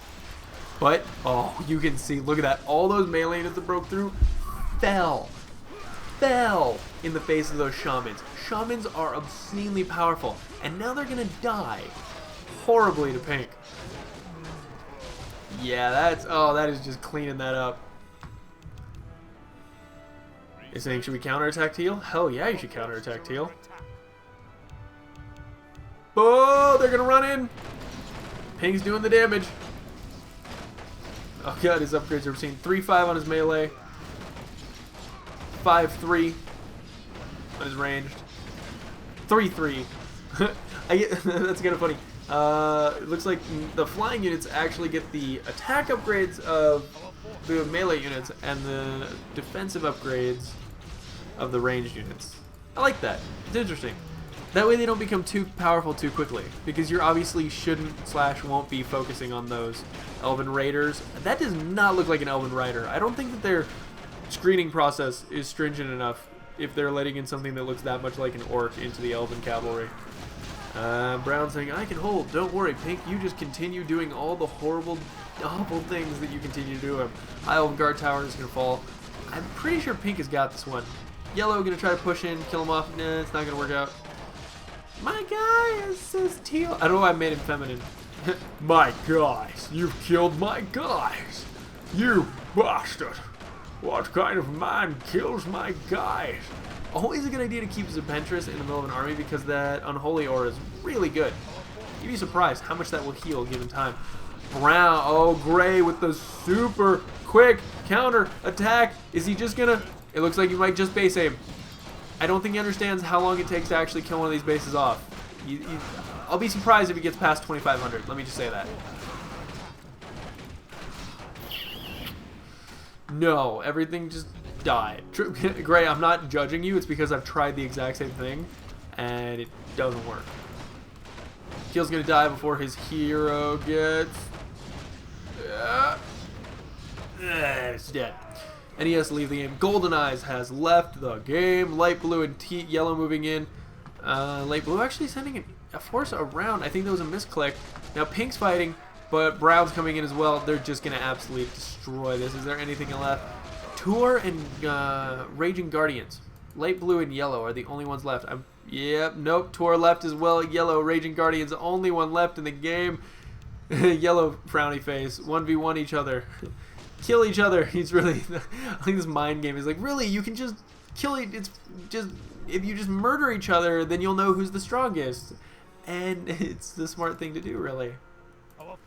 But, oh, you can see, look at that. All those melee units that broke through fell in the face of those shamans. Shamans are obscenely powerful, and now they're gonna die horribly to pink. Yeah, that is just cleaning that up. You're saying, should we counterattack Teal? Hell yeah, you should counterattack Teal. Oh, they're gonna run in. Pink's doing the damage. Oh god, his upgrades are seen. 3-5 on his melee. 5-3 on his ranged. 3-3. That's kind of funny. It looks like the flying units actually get the attack upgrades of the melee units and the defensive upgrades of the ranged units. I like that. It's interesting. That way they don't become too powerful too quickly, because you obviously shouldn't / won't be focusing on those Elven Raiders. That does not look like an Elven Rider. I don't think that their screening process is stringent enough if they're letting in something that looks that much like an Orc into the Elven Cavalry. Brown saying, I can hold, don't worry, Pink, you just continue doing all the horrible, awful things that you continue to do. High Elven Guard Tower is going to fall. I'm pretty sure Pink has got this one. Yellow going to try to push in, kill him off. Nah, it's not going to work out. My guy, says Teal. I don't know why I made him feminine. My guys, you've killed my guys. You bastard. What kind of man kills my guys? Always a good idea to keep Zapentris in the middle of an army because that Unholy Aura is really good. You'd be surprised how much that will heal given time. Brown, oh, Gray with the super quick counter attack. Is he just gonna? It looks like he might just base aim. I don't think he understands how long it takes to actually kill one of these bases off. I'll be surprised if he gets past 2,500. Let me just say that. No, everything just died. Gray, I'm not judging you. It's because I've tried the exact same thing, and it doesn't work. Keel's going to die before his hero gets... it's dead. And he has to leave the game. Golden Eyes has left the game. Light Blue and Yellow moving in. Light Blue actually sending a force around. I think that was a misclick. Now Pink's fighting, but Brown's coming in as well. They're just going to absolutely destroy this. Is there anything left? Tour and Raging Guardians. Light Blue and Yellow are the only ones left. Yep, nope. Tour left as well. Yellow, Raging Guardians, the only one left in the game. Yellow, frowny face. 1v1 each other. Kill each other. He's really... I think this mind game is like, really? You can just kill it. It's just... If you just murder each other, then you'll know who's the strongest. And it's the smart thing to do, really. Not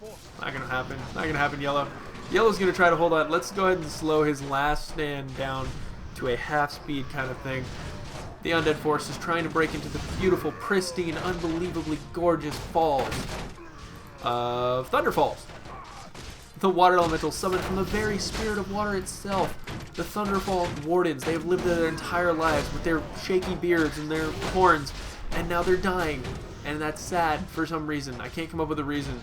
gonna happen. Not gonna happen, Yellow. Yellow's gonna try to hold on. Let's go ahead and slow his last stand down to a half speed kind of thing. The Undead Force is trying to break into the beautiful, pristine, unbelievably gorgeous falls of Thunderfalls. The water elementals summoned from the very spirit of water itself. The Thunderfall Wardens, they have lived their entire lives with their shaky beards and their horns, and now they're dying. And that's sad for some reason. I can't come up with a reason.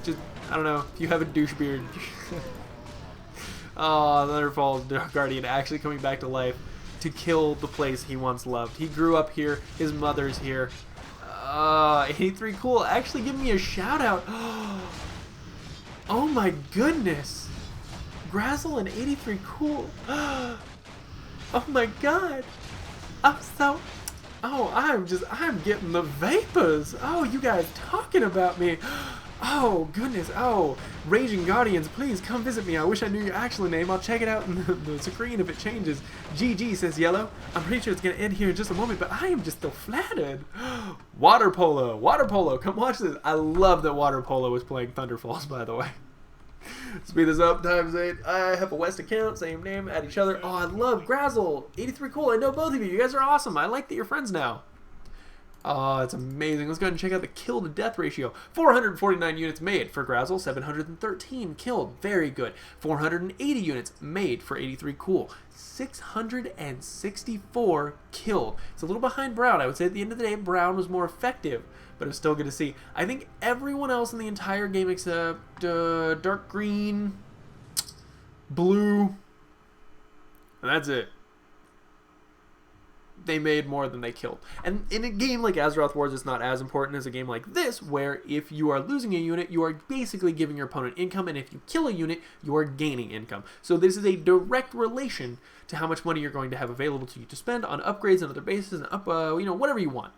Just, I don't know, if you have a douche beard. Oh, Thunderfall Guardian actually coming back to life to kill the place he once loved. He grew up here, his mother's here. 83 cool, actually give me a shout out. Oh my goodness. Grazzle and 83 cool. Oh my god. I'm getting the vapors. Oh, you guys talking about me. Oh, goodness. Oh, Raging Guardians, please come visit me. I wish I knew your actual name. I'll check it out in the screen if it changes. GG, says Yellow. I'm pretty sure it's going to end here in just a moment, but I am just still flattered. Water Polo. Water Polo. Come watch this. I love that Water Polo was playing Thunderfalls, by the way. Speed this up, ×8. I have a West account, same name, at each other. Oh, I love Grazzle. 83 cool. I know both of you. You guys are awesome. I like that you're friends now. Oh, it's amazing. Let's go ahead and check out the kill to death ratio. 449 units made for Grazzle, 713 killed. Very good. 480 units made for 83 cool. 664 killed. It's a little behind Brown. I would say at the end of the day, Brown was more effective, but it was still good to see. I think everyone else in the entire game except dark green, blue, and that's it. they made more than they killed. And in a game like Azeroth Wars, it's not as important as a game like this, where if you are losing a unit, you are basically giving your opponent income, and if you kill a unit, you are gaining income. So this is a direct relation to how much money you're going to have available to you to spend on upgrades and other bases and whatever you want.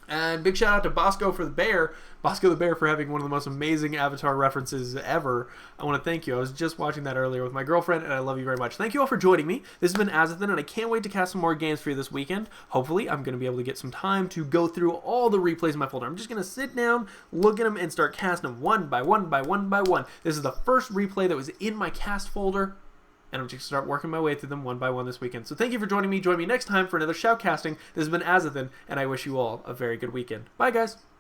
And big shout out to Bosco the Bear for having one of the most amazing Avatar references ever. I want to thank you. I was just watching that earlier with my girlfriend, and I love you very much. Thank you all for joining me. This has been Azothan, and I can't wait to cast some more games for you this weekend. Hopefully, I'm going to be able to get some time to go through all the replays in my folder. I'm just going to sit down, look at them, and start casting them one by one by one by one. This is the first replay that was in my cast folder, and I'm just going to start working my way through them one by one this weekend. So thank you for joining me. Join me next time for another shoutcasting. This has been Azothan, and I wish you all a very good weekend. Bye, guys.